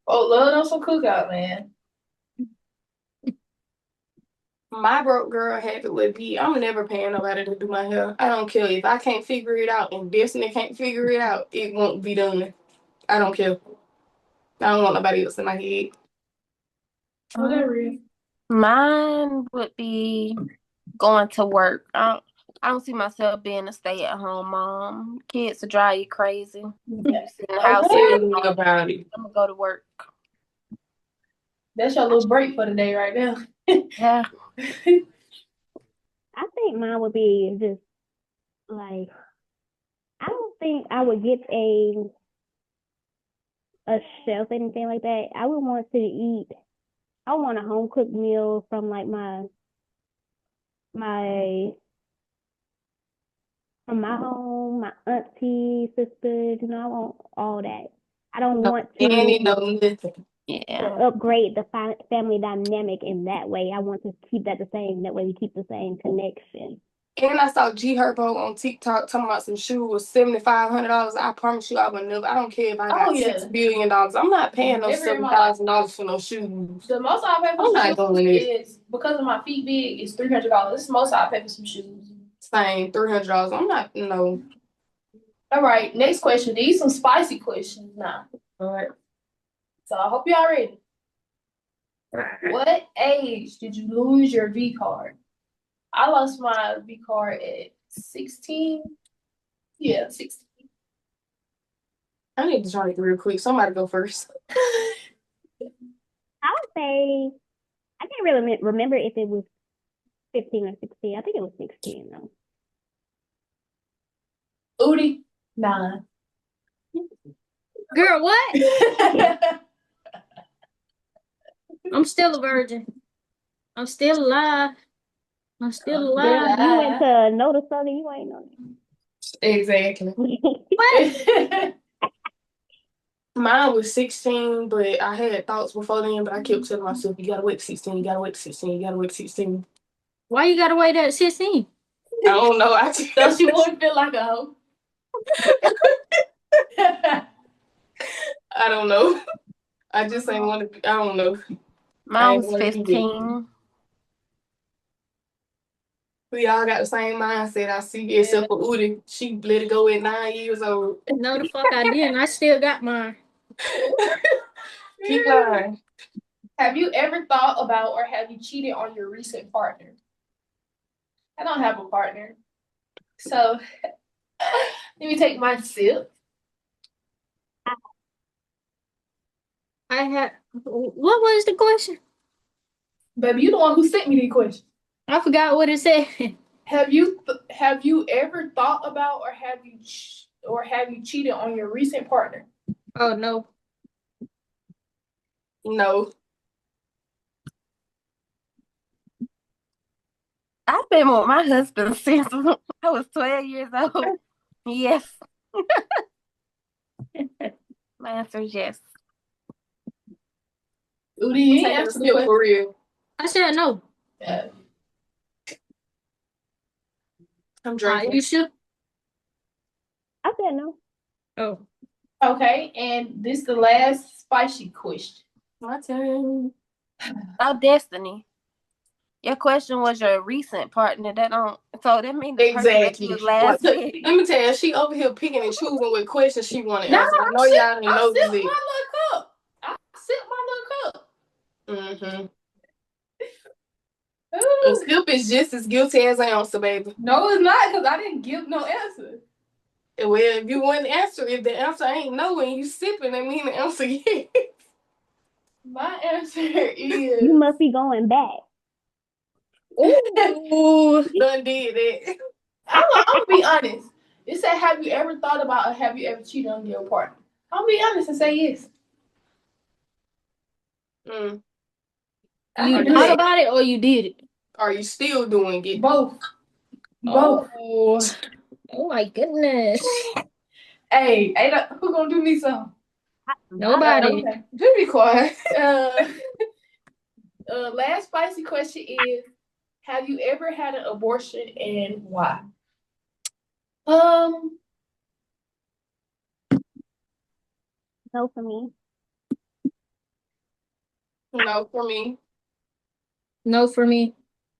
Oh, love on some cookout, man. My broke girl habit would be I'm never paying nobody to do my hair. I don't care if I can't figure it out and Destiny can't figure it out, it won't be done. I don't care. I don't want nobody else in my head. Oh, that real. Mine would be going to work. I don't see myself being a stay-at-home mom. Kids will drive you crazy. Yeah. You sit in the house. Tell me about it. I'm gonna go to work. That's your little break for the day right now. Yeah. I think mine would be just like I don't think I would get a chef anything like that. I would want to eat. I want a home cooked meal from like my from my home, my auntie, sisters. You know, I want all that. I don't No want nanny, to no nothing. Yeah. upgrade the family dynamic in that way. I want to keep that the same. That way we keep the same connection. And I saw G Herbo on TikTok talking about some shoes, $7,500. I promise you, I would never. I don't care if I got Oh, yeah. $6 billion. I'm not paying no Never in my life. $7,000 for no shoes. The most I pay I'm for not some going shoes there. is because of my feet big is $300. This is the most I pay for some shoes. Same, $300. I'm not, no. All right, next question. These some spicy questions now. All right. So I hope y'all ready. What age did you lose your V card? I lost my V card at 16. Yeah, 16. I need to try it real quick. Somebody go first. I would say I can't really remember if it was 15 or 16. I think it was 16 though. Udi, 9. Girl, what? I'm still a virgin. I'm still alive. I'm still Girl, alive. you went to notice something you ain't know. Exactly. What? Mine was 16, but I had thoughts before then, but I kept telling myself, you gotta wait to 16, you gotta wait to 16, you gotta wait to 16. Why you gotta wait at 16? I don't know. I So she wouldn't feel like a hoe. I don't know. I just ain't want to. I don't know. Mine was 15. We all got the same mindset. I see, except for Udi. She let it go at 9 years old. No, the fuck I didn't. I still got mine. Keep lying. Have you ever thought about or have you cheated on your recent partner? I don't have a partner. So let me take my sip. I had. What was the question? Baby, you the one who sent me the question. I forgot what it said. Have you ever thought about or have you cheated on your recent partner? Oh no. No. I've been with my husband since I was 12 years old. Yes. My answer is yes. Udi, you ain't answered the question. For real. I said no. Yeah. I'm drinking. You sure? I said no. Oh. Okay, and this is the last spicy question. My turn. Oh, Destiny. Your question was your recent partner. So that means the person that you was last with. Let me tell you, she over here picking and choosing what questions she want to No, answer. I know y'all didn't know I sipped this. my little cup. I sipped my little cup. Mm-hmm. And Skip is just as guilty as I am, so baby. No, it's not, because I didn't give no answer. Well, if you wouldn't answer, if the answer ain't no and you sipping, that mean the answer yes. My answer is You must be going back. Ooh. Done did that. I'm gonna be honest. It said, have you ever thought about or have you ever cheated on your partner? I'll be honest and say yes. Mm. You thought about it or you did it? Are you still doing it? Both. Both. Oh my goodness. Hey, who gonna do me some? Nobody. Okay. Just be quiet. Last spicy question is, have you ever had an abortion and why? No for me. No, for me. No for me.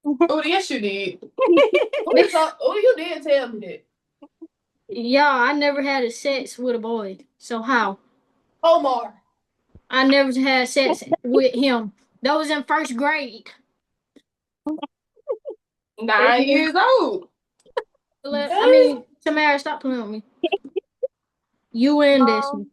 Oh, yes, you did. You did tell me that. Yeah, I never had a sex with a boy. So how? Omar. I never had sex with him. That was in first grade. 9 years old. Tamara, stop playing with me. You win this one.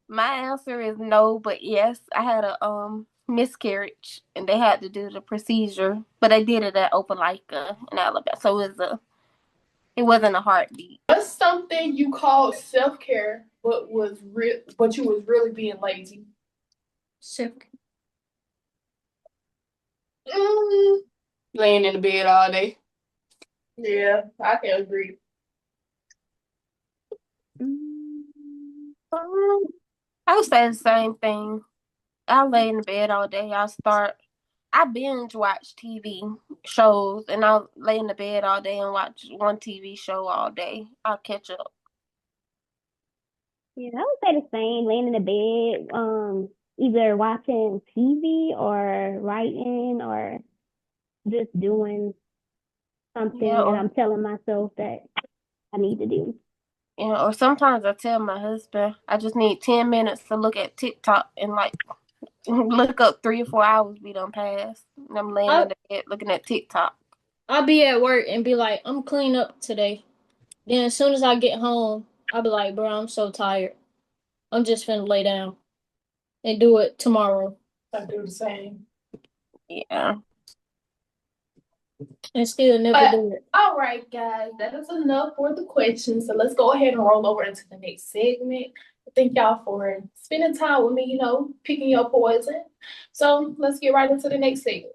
My answer is no, but yes, I had a miscarriage and they had to do the procedure, but they did it at Opelika in Alabama, so it wasn't a heartbeat. What's something you called self-care, but you was really being lazy? Laying in the bed all day. Yeah, I can agree. I would say the same thing. I lay in the bed all day. I binge watch TV shows and I'll lay in the bed all day and watch one TV show all day. I'll catch up. Yeah, I would say the same, laying in the bed, either watching TV or writing or just doing something Yeah, that I'm telling myself that I need to do. Yeah, or sometimes I tell my husband I just need 10 minutes to look at TikTok and like look up 3 or 4 hours be done past. And I'm laying in the bed looking at TikTok. I'll be at work and be like, I'm clean up today. Then as soon as I get home, I'll be like, bro, I'm so tired. I'm just finna lay down and do it tomorrow. I do the same. Yeah. And still never do it. All right, guys, that is enough for the questions. So let's go ahead and roll over into the next segment. Thank y'all for spending time with me, picking your poison. So let's get right into the next segment.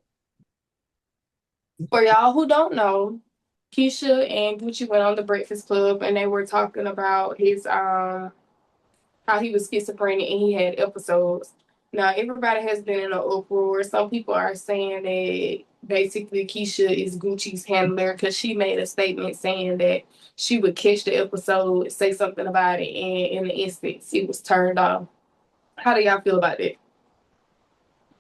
For y'all who don't know, Keisha and Gucci went on the Breakfast Club and they were talking about his how he was schizophrenic and he had episodes. Now everybody has been in an uproar. Some people are saying that basically Keisha is Gucci's handler because she made a statement saying that she would catch the episode, say something about it, and in the instance it was turned off. How do y'all feel about that?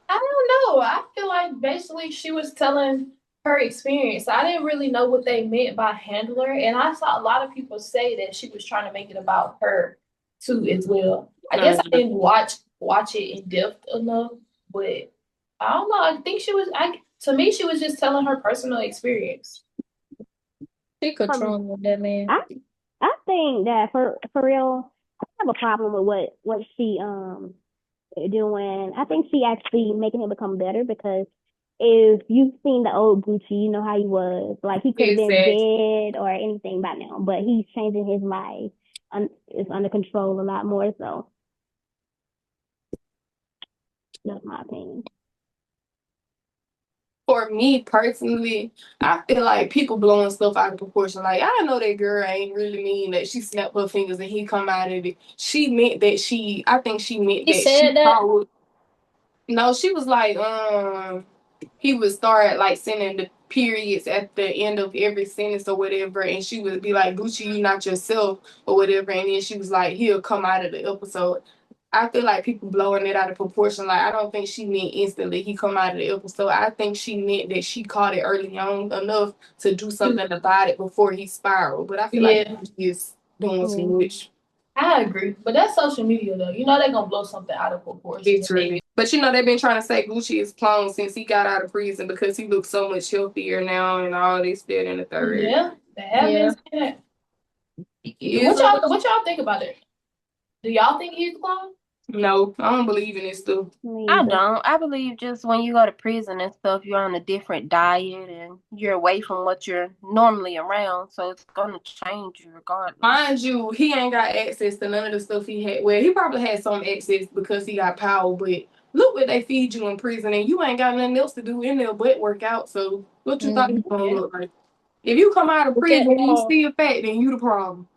I don't know. I feel like basically she was telling her experience. I didn't really know what they meant by handler, and I saw a lot of people say that she was trying to make it about her too as well. I guess I didn't watch it in depth enough, but I don't know. I think to me she was just telling her personal experience. She controlling that man. I think that for real, I have a problem with what she doing. I think she actually making him become better because if you've seen the old Gucci, you know how he was. Like he could have been dead or anything by now, but he's changing his life. It's under control a lot more. So that's my opinion. For me personally, I feel like people blowing stuff out of proportion. Like, I know that girl ain't really mean that she snapped her fingers and he come out of it. She meant that I think she meant that said that? Probably, no, she was like, he would start like sending the periods at the end of every sentence or whatever, and she would be like, Gucci, you not yourself or whatever, and then she was like, he'll come out of the episode. I feel like people blowing it out of proportion. Like, I don't think she meant instantly he come out of the episode. I think she meant that she caught it early on enough to do something about it before he spiraled. But I feel like he is doing too much. I agree. But that's social media though. They're gonna blow something out of proportion. Literally. But they've been trying to say Gucci is clone since he got out of prison because he looks so much healthier now and all this, that, and the third. Yeah, they have been saying that. What y'all think about it? Do y'all think he's a clone? No, I don't believe in this stuff. I don't. I believe just when you go to prison and stuff, you're on a different diet and you're away from what you're normally around, so it's gonna change you regardless. Mind you, he ain't got access to none of the stuff he had. Well, he probably had some access because he got power, but look what they feed you in prison, and you ain't got nothing else to do in there but work out. So what you thought you gonna look like? If you come out of prison and you still fat, then you the problem.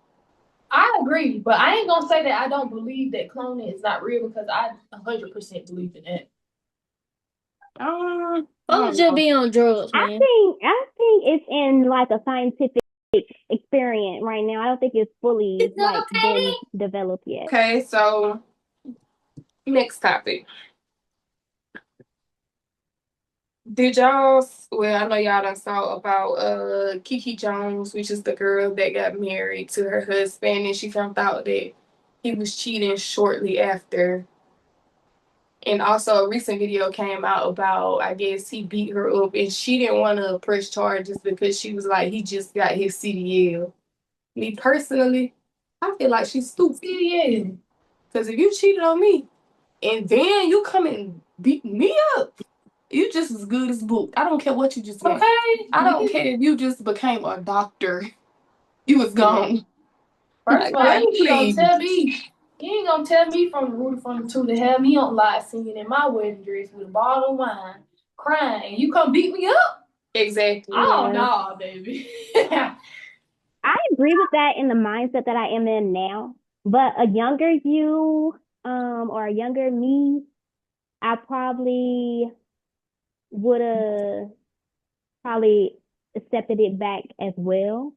I agree, but I ain't gonna say that I don't believe that cloning is not real because I 100% believe in it. Folks just be on drugs, man. I think it's in like a scientific experiment right now. I don't think it's fully been developed yet. Okay, so next topic. Did y'all? Well, I know y'all done saw about Kiki Jones, which is the girl that got married to her husband, and she found out that he was cheating shortly after. And also a recent video came out about, I guess he beat her up and she didn't want to press charges because she was like, he just got his CDL. Me personally, I feel like she's stupid. Yeah. Because if you cheated on me and then you come and beat me up, you just as good as booked. I don't care what you just got. Okay. I don't care if you just became a doctor. You was gone. First of all, Like, you ain't gonna please. tell me. You ain't gonna tell me from the root from the two to have me on live singing in my wedding dress with a bottle of wine, crying, and you come beat me up? Exactly. Oh Yeah. no, baby. I agree with that in the mindset that I am in now. But a younger you, or a younger me, I probably would have probably accepted it back as well.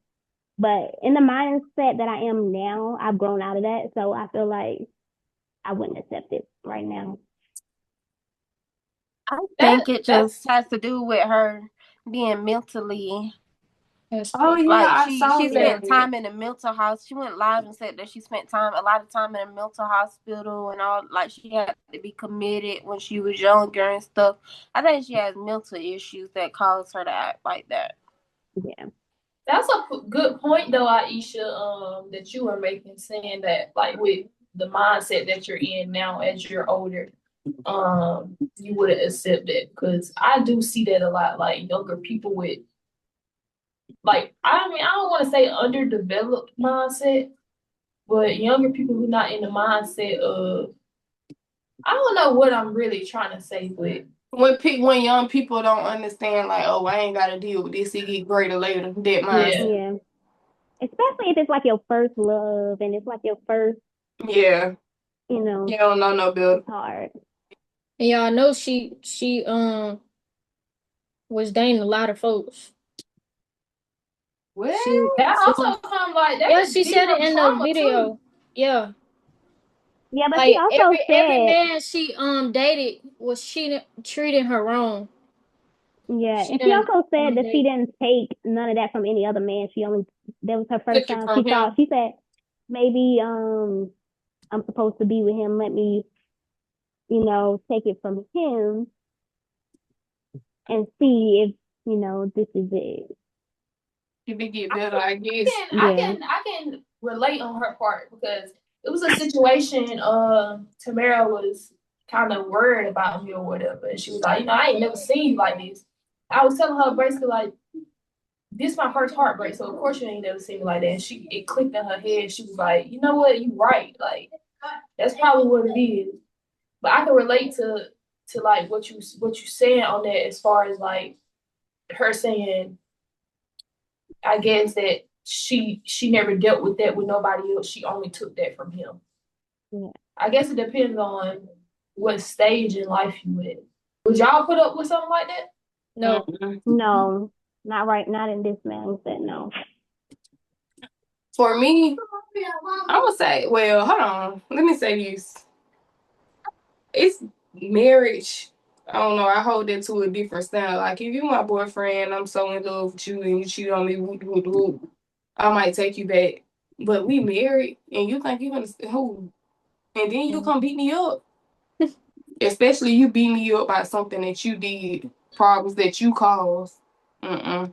But in the mindset that I am now, I've grown out of that. So I feel like I wouldn't accept it right now. I think it just has to do with her being mentally. Oh yeah, Like I saw she spent that. time in a mental house. She went live and said that she spent a lot of time in a mental hospital and all. Like she had to be committed when she was younger and stuff. I think she has mental issues that cause her to act like that. Yeah. That's a good point, though, Aisha. That you were making, saying that like with the mindset that you're in now as you're older, you wouldn't accept it because I do see that a lot. Like younger people with, like, I mean, I don't want to say underdeveloped mindset, but younger people who not in the mindset of, I don't know what I'm really trying to say, but When young people don't understand, like, oh, I ain't gotta deal with this, it get greater later. That mindset. Yeah. Especially if it's like your first love and it's like your first, Yeah. you know, You don't know no better. it's hard. And y'all know she was dating a lot of folks. What? that also come like that. Yeah, she said it in the video. Too. Yeah. Yeah, but Like she also every said, man she dated was treating her wrong. yeah, She and she didn't also said that she date. didn't take none of that from any other man. That was her first Took it time from she saw. him. She said, maybe I'm supposed to be with him. Let me, take it from him and see if, this is it. If it get better, I guess. I can relate on her part because it was a situation. Tamara was kind of worried about me or whatever, and she was like, I ain't never seen you like this. I was telling her basically like, this my first heartbreak, so of course you ain't never seen me like that. And it clicked in her head. She was like, you know what, you right. Like that's probably what it is. But I can relate to like what you saying on that as far as like her saying, I guess that she never dealt with that with nobody else. She only took that from him. Yeah. I guess it depends on what stage in life you in. Would y'all put up with something like that? No. No, not right. Not in this mindset. No. For me, I would say, well, hold on. Let me say this. It's marriage. I don't know. I hold that to a different style. Like, if you my boyfriend, I'm so in love with you and you cheat on me, whoop, whoop, whoop, I might take you back. But we married and you think you're going to, who? And then you come beat me up. Especially you beat me up by something that you did, problems that you caused. Right.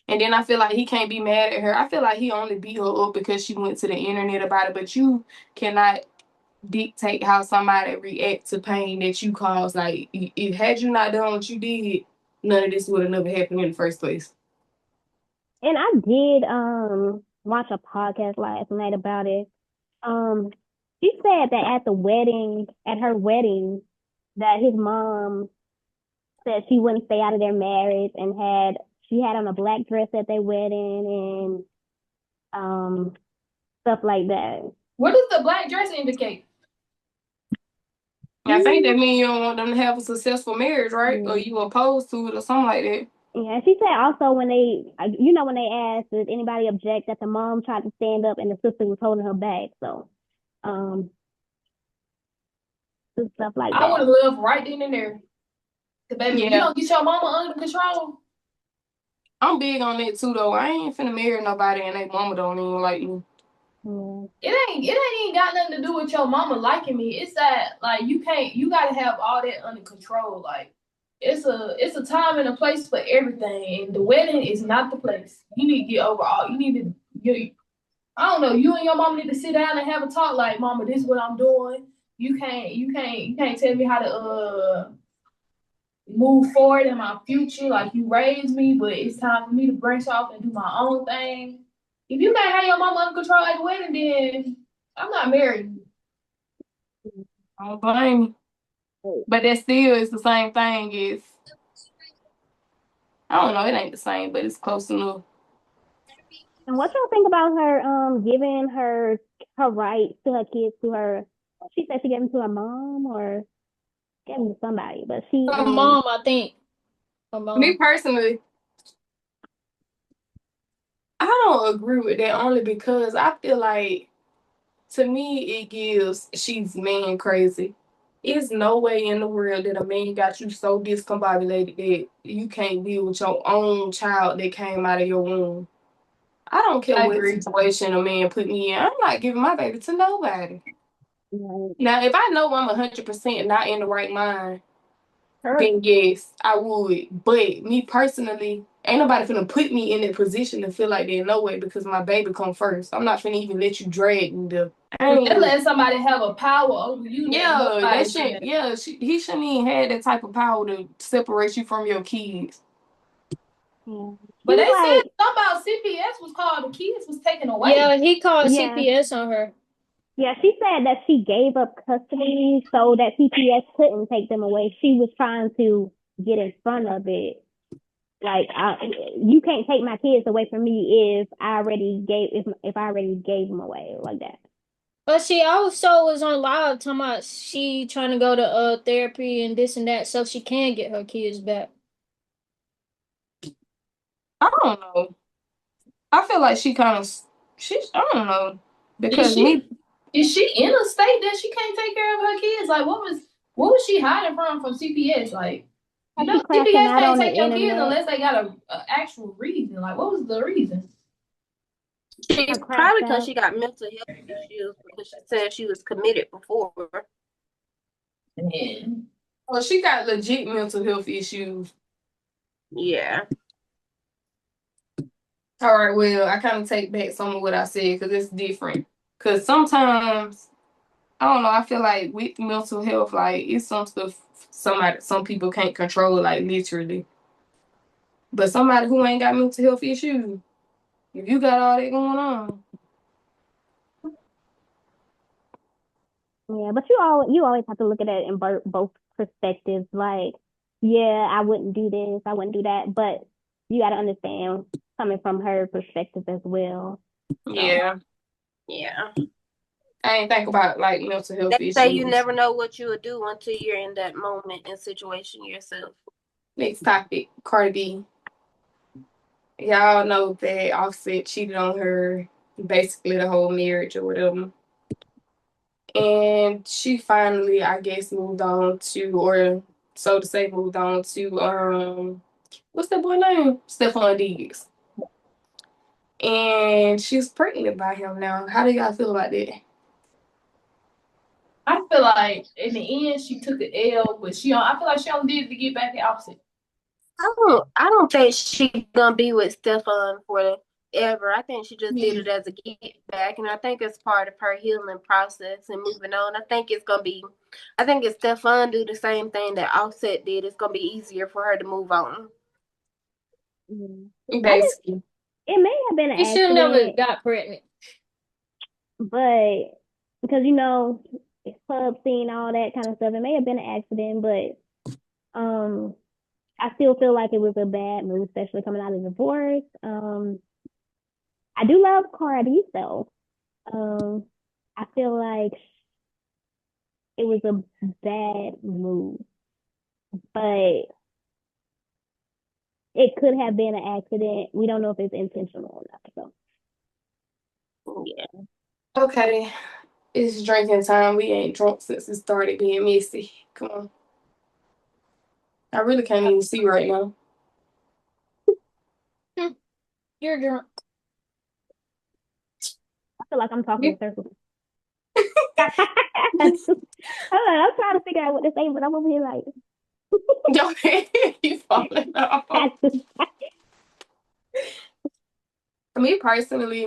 And then I feel like he can't be mad at her. I feel like he only beat her up because she went to the internet about it. But you cannot dictate how somebody react to pain that you cause. Like, had you not done what you did, none of this would have never happened in the first place. And I did watch a podcast last night about it. She said that at her wedding, that his mom said she wouldn't stay out of their marriage and she had on a black dress at their wedding and stuff like that. What does the black dress indicate? I think that means you don't want them to have a successful marriage, right? Or you opposed to it or something like that. Yeah, she said also when they asked did anybody object that the mom tried to stand up and the sister was holding her back. So, stuff like that. I would have loved right then and there. Cause baby, you don't get your mama under control. I'm big on that too, though. I ain't finna marry nobody and their mama don't even like me. Yeah. It ain't even got nothing to do with your mama liking me. It's that like you gotta have all that under control. Like it's a time and a place for everything, and the wedding is not the place. You need to get over all. You need to I don't know. You and your mama need to sit down and have a talk. Like, mama, this is what I'm doing. You can't tell me how to move forward in my future. Like you raised me, but it's time for me to branch off and do my own thing. If you can't have your mama under control at the wedding, then I'm not married. I don't blame you. But that still is the same thing as, I don't know, it ain't the same, but it's close enough. And what y'all think about her giving her rights to her kids to her? She said she gave them to her mom or gave them to somebody, but she Her mom, I think. Her Me mom. personally, I don't agree with that only because I feel like, to me, it gives she's man crazy. It's no way in the world that a man got you so discombobulated that you can't deal with your own child that came out of your womb. I don't care I what agree. situation a man put me in. I'm not giving my baby to nobody. right. Now, if I know I'm 100% not in the right mind, Her. then yes, I would. But me personally, ain't nobody finna put me in that position to feel like that no way because my baby come first. I'm not finna even let you drag me there. I They ain't. let somebody have a power over you that Yeah, that nobody shit. can. Yeah, he shouldn't even have that type of power to separate you from your kids. Yeah. But She they was said like, something about CPS was called the kids was taken away. Yeah, he called yeah, CPS on her. yeah. She said that she gave up custody so that CPS couldn't take them away. She was trying to get in front of it. Like, you can't take my kids away from me if I already gave them away like that. But she also was on live talking about she trying to go to therapy and this and that so she can get her kids back. I don't know. I feel like she kind of, I don't know. Is Because she me, is she in a state that she can't take care of her kids? Like what was she hiding from CPS? Like you Like she know crashing CPS out can't on the take your kids internet. unless they got a actual reason. Like what was the reason? Her She's crashed probably because out. she got mental health issues because she said she was committed before. Yeah. well, she got legit mental health issues. Yeah. All right, well, I kind of take back some of what I said because it's different. Because sometimes, I don't know, I feel like with mental health, like it's some stuff some people can't control, like literally. But somebody who ain't got mental health issues, if you got all that going on, Yeah, but you always have to look at it in both perspectives. Like, yeah, I wouldn't do this, I wouldn't do that, but you got to understand coming from her perspective as well. So, yeah, Yeah. I ain't think about like mental They health say you issues. never know what you would do until you're in that moment and situation yourself. Next topic, Cardi B. Y'all know that Offset cheated on her basically the whole marriage or whatever. And she finally, I guess, moved on to, or so to say, moved on to what's that boy name? Stephon Diggs. And she's pregnant by him now. How do y'all feel about that? I feel like in the end she took an L, but I feel like she only did it to get back at Offset. I don't think she gonna be with Stefan forever. I think she just did Yeah. it as a get back, and I think it's part of her healing process and moving on. I think if Stefan do the same thing that Offset did, it's gonna be easier for her to move on. mm. I just Basically. it may have been She an should have never accident, got pregnant. but because it's club scene, all that kind of stuff, it may have been an accident, but I still feel like it was a bad move, especially coming out of divorce. I do love Cardi though. Um, I feel like it was a bad move, but it could have been an accident. We don't know if it's intentional or not. So Yeah. Okay. It's drinking time. We ain't drunk since it started being messy. Come on. I really can't even see right now. You're drunk. feel like I'm talking in circles. I'm trying to figure out what to say, but I'm over here like. Your head keep falling off. Me personally,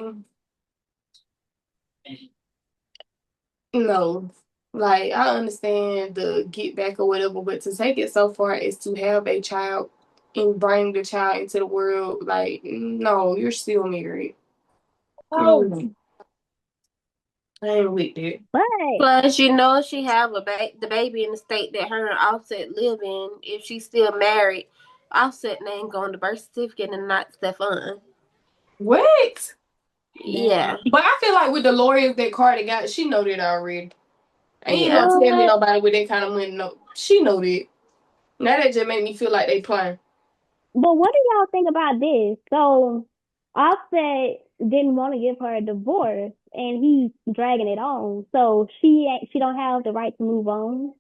no. Like, I understand the get back or whatever, but to take it so far as to have a child and bring the child into the world, like, no, you're still married. Oh, I ain't with that. But Plus, you know, she have the baby in the state that her and Offset live in. If she's still married, Offset name go on the birth certificate and not Stefan. What? Yeah. But I feel like with the lawyers that Cardi got, she know that already. Ain't Yeah. no tell me nobody with that kind of money. No, she know that. Now that just made me feel like they playing. But what do y'all think about this? So Offset didn't want to give her a divorce, and he's dragging it on. So she don't have the right to move on.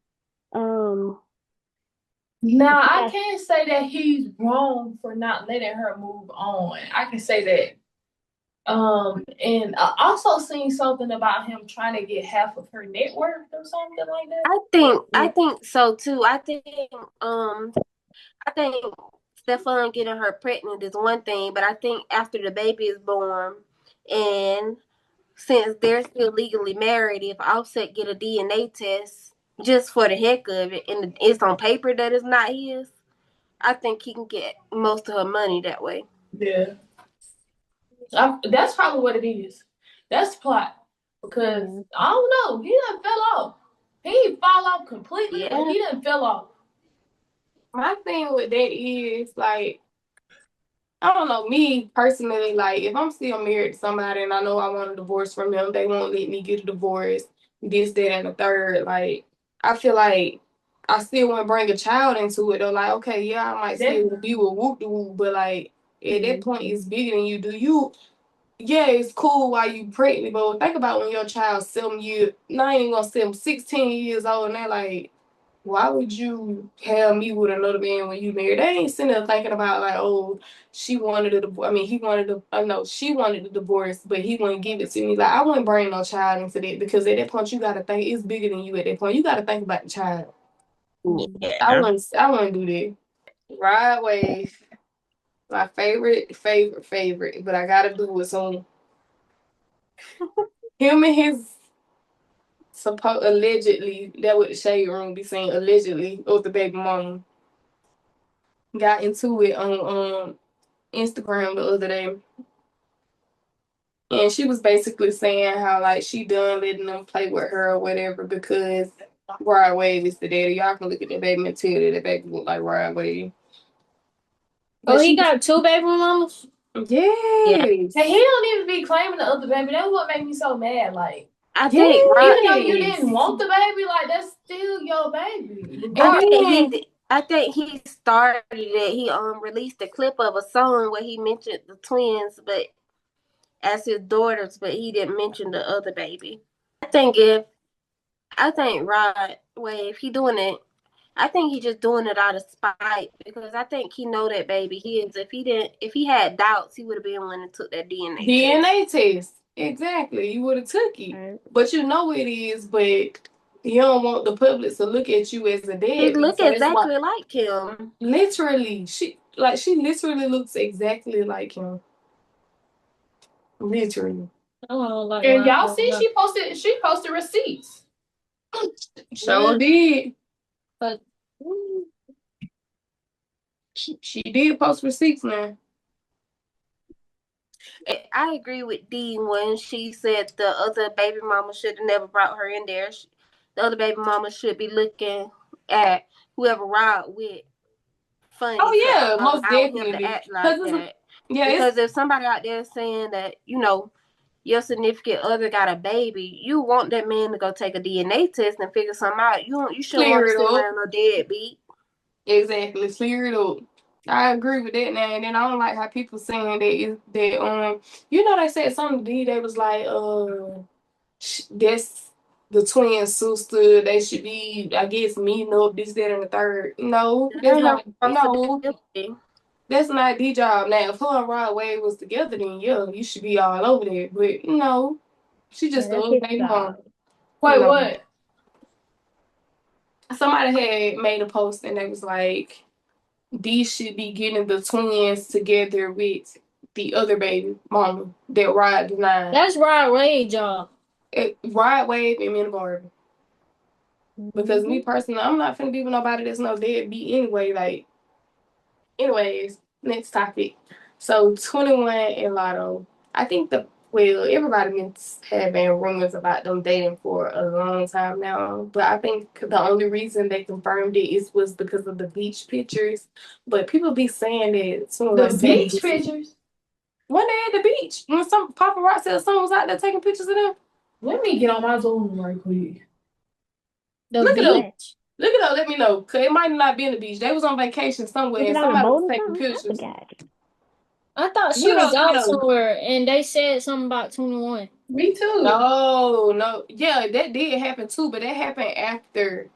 now I Yeah. can't say that he's wrong for not letting her move on. I can say that. And I also seen something about him trying to get half of her net worth or something like that. I think so too. I think Stefan getting her pregnant is one thing, but I think after the baby is born, and since they're still legally married, if Offset get a DNA test just for the heck of it, and it's on paper that it's not his, I think he can get most of her money that way. Yeah. That's probably what it is. That's the plot. Because I don't know, he done fell off. He didn't fall off completely, but he done fell off. My thing with that is like, I don't know, me personally, like if I'm still married to somebody and I know I want a divorce from them, they won't let me get a divorce, this, that, and the third. Like, I feel like I still want to bring a child into it. Or like, okay, yeah, I might still be with whoop de whoop, but like at that point it's bigger than you. Do you yeah, it's cool while you pregnant, but think about when your child's 7 years, not even gonna say 16 years old, and they're like, why would you have me with another man when you married? They ain't sitting there thinking about like, oh, she wanted a divorce. I mean, he wanted a, no, she wanted a divorce, but he wouldn't give it to me. Like, I wouldn't bring no child into that because at that point you gotta think it's bigger than you. At that point, you gotta think about the child. Yeah. I wouldn't do that. Ride wave, my favorite, but I gotta do it soon. Him and his allegedly, that what the shade room be saying, allegedly, of the baby mama got into it on Instagram the other day. And she was basically saying how like she done letting them play with her or whatever because Rod Wave is the daddy. Y'all can look at that baby and tell that the baby look like Rod Wave. Oh, he got 2 baby mamas? Yes. And he don't even be claiming the other baby. That's what made me so mad. Like, I think even though you didn't want the baby, like that's still your baby. I think he started it. He released a clip of a song where he mentioned the twins, but as his daughters, but he didn't mention the other baby. I think Rod Wave, he doing it. I think he just doing it out of spite because I think he know that baby his. If he had doubts, he would have been one that took that DNA test. Exactly. You would have took it. Right. But you know it is, but you don't want the public to look at you as a dad. He look exactly like him. Literally. She literally looks exactly like him. Literally. And y'all see she posted receipts. Sure did. But she did post receipts now. I agree with Dee when she said the other baby mama should have never brought her in there. The other baby mama should be looking at whoever Rod with funny. Oh yeah, most definitely. Him to act like that. Yeah, because if somebody out there saying that, you know, your significant other got a baby, you want that man to go take a DNA test and figure something out. You shouldn't want to sit around no deadbeat. Exactly, clear it up. I agree with that now, and then I don't like how people saying that you know, they said something to they was like that's the twin sister, they should be, I guess, meeting up, this, that, and the third. No, that's not the job. Now, if her and Rod Wave was together, then yeah, you should be all over there. But no, She just Yeah, a that's little his baby mom. job. Wait, No. what? Somebody had made a post and they was like, these should be getting the twins together with the other baby mama that Rod denied. That's Rod Wave job. Rod Wave and Minna Barbie. Because me Mhm. personally, I'm not finna be with nobody that's no deadbeat anyway. Like, anyways, next topic. So 21 and Lotto. I think everybody been having rumors about them dating for a long time now. But I think the only reason they confirmed it was because of the beach pictures. But people be saying that 21 The Savage beach pictures? when they at the beach, when some paparazzi or someone was out there taking pictures of them. Let me get on my Zoom right quick. The Look it up. beach. Look it up. Let me know. Cause it might not be in the beach. They was on vacation somewhere Was and it on a somebody was boat or taking something? I pictures. forgot. I thought she Look it was up, let me out know. somewhere and they said something about 21. Me too. No. Yeah, that did happen too, but that happened after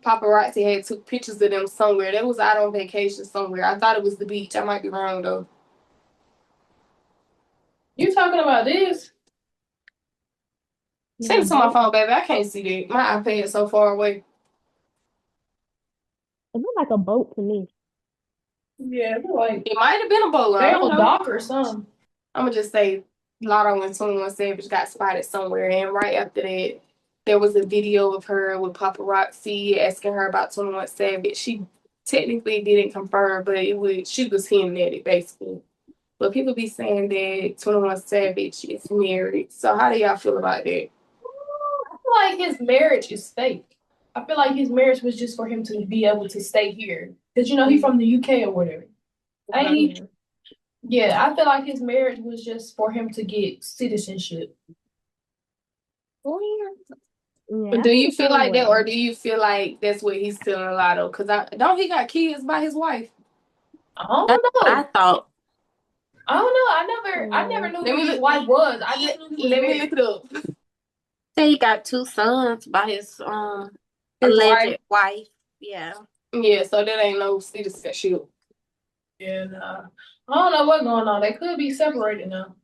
paparazzi had took pictures of them somewhere. They was out on vacation somewhere. I thought it was the beach. I might be wrong though. You talking about this? Send it to my phone, baby. I can't see that. My iPad is so far away. It looked like a boat to me. Yeah, like It might have been a boat. I they don't on know. dock or something. I'm gonna just say Lotto and 21 Savage got spotted somewhere, and right after that, there was a video of her with paparazzi asking her about 21 Savage. She technically didn't confirm, but she was hinting at it basically. But people be saying that 21 Savage is married. So how do y'all feel about that? I feel like his marriage is fake. I feel like his marriage was just for him to be able to stay here. Because he's from the UK or whatever. Ain't he? Yeah, I feel like his marriage was just for him to get citizenship. Yeah, Do I you feel like that, way. or do you feel like that's what he's telling Lotto? Because don't he got kids by his wife? I don't That's what I know. thought. I don't know. I never knew Let who me his look- wife was. I just knew he was Let me married. look it up. Say he got 2 sons by his His alleged wife. Yeah. Yeah, so that ain't no citizenship. Yeah, nah. I don't know what's going on. They could be separated now.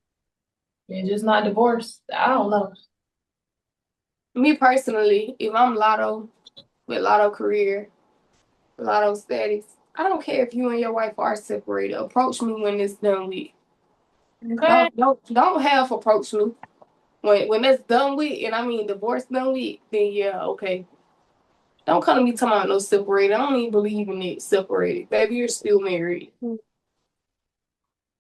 They're just not divorced. I don't know. Me personally, if I'm Lotto with Lotto career, Lotto status, I don't care if you and your wife are separated. Approach me when it's done with. Okay. Don't half approach me. When that's done with, and I mean divorce done with, then yeah, okay. Don't come to me talking about no separated. I don't even believe in it separated. Baby, you're still married.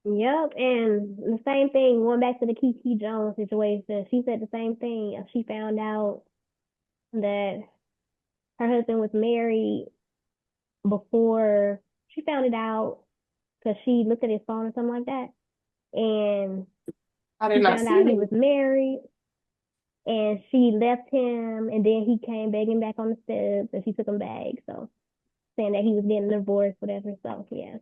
Yep, and the same thing, going back to the Kiki Jones situation, she said the same thing. She found out that her husband was married before she found it out because she looked at his phone or something like that. And I she did not found see out he it. was married and she left him and then he came begging back on the steps and she took him back. So saying that he was getting divorced, whatever. So yeah.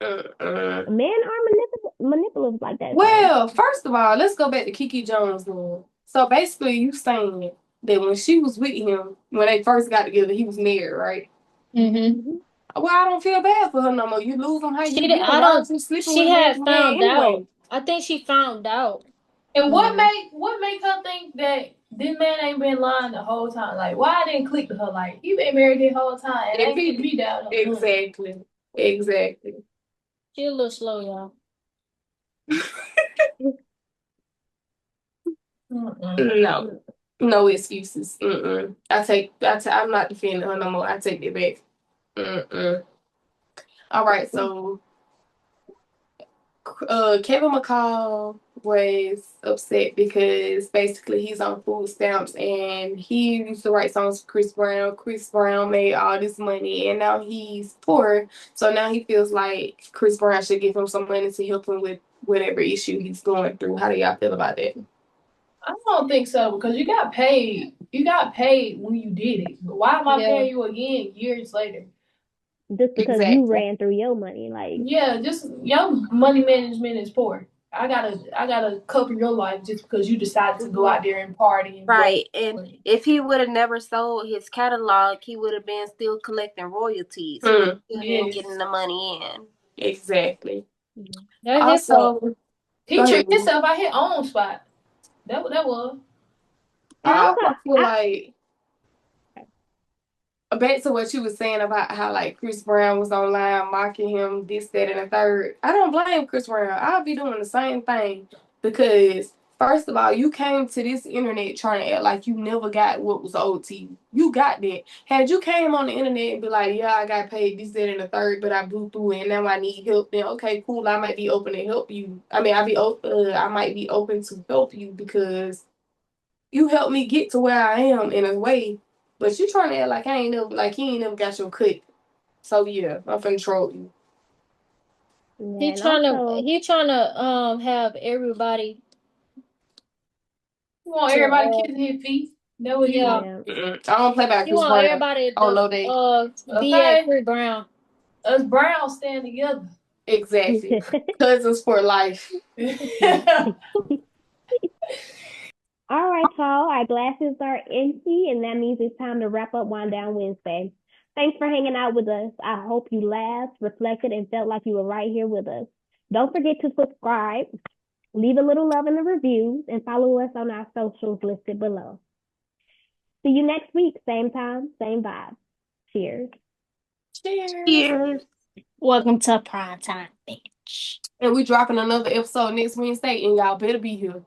Men are manipulative like that. Well, first of all, let's go back to Kiki Jones then. So basically, you saying that when she was with him, when they first got together, he was married, right? Mm-hmm. Well, I don't feel bad for her no more. You losing her. She had man found anyway. out. I think she found out. And what make her think that this man ain't been lying the whole time? Like, why I didn't click to her? Like, he been married the whole time and ain't put me down. Exactly. She a little slow, y'all. No excuses. I'm not defending her no more. I take it back. All right, so Kevin McCall was upset because basically he's on food stamps and he used to write songs for Chris Brown. Chris Brown made all this money and now he's poor. So now he feels like Chris Brown should give him some money to help him with whatever issue he's going through. How do y'all feel about that? I don't think so because you got paid. You got paid when you did it. But why am I paying you again years later? Just because you ran through your money, like yeah, just your money management is poor. I gotta cover your life just because you decided to go out there and party. And right. And if he would have never sold his catalog, he would have been still collecting royalties. Still getting the money in. Exactly. That's his fault. He tricked himself out his own spot. That was. And I also, also feel like back to what you were saying about how like Chris Brown was online mocking him, this, that, and the third. I don't blame Chris Brown. I'll be doing the same thing because first of all, you came to this internet trying to act like you never got what was owed to you. You got that. Had you came on the internet and be like, yeah, I got paid this, that, and the third, but I blew through it and now I need help, then okay, cool. I might be open to help you. I mean, I might be open to help you because you helped me get to where I am in a way. But you trying to act like I ain't never, like he ain't never got your cut. So yeah, I'm finna troll you. yeah, He and trying to also, have everybody You want to everybody kissing his feet? That what you yeah. want? yeah. I don't play by He Chris want Brown. everybody Oh no, to they be at Okay. Chris Brown. Us Browns stand together. exactly cousins for life. All right, y'all. Our glasses are empty, and that means it's time to wrap up Wind Down Wednesday. Thanks for hanging out with us. I hope you laughed, reflected, and felt like you were right here with us. Don't forget to subscribe, leave a little love in the reviews, and follow us on our socials listed below. See you next week, same time, same vibe. Cheers. Cheers. Cheers. Welcome to Prime Time, bitch. And we dropping another episode next Wednesday, and y'all better be here.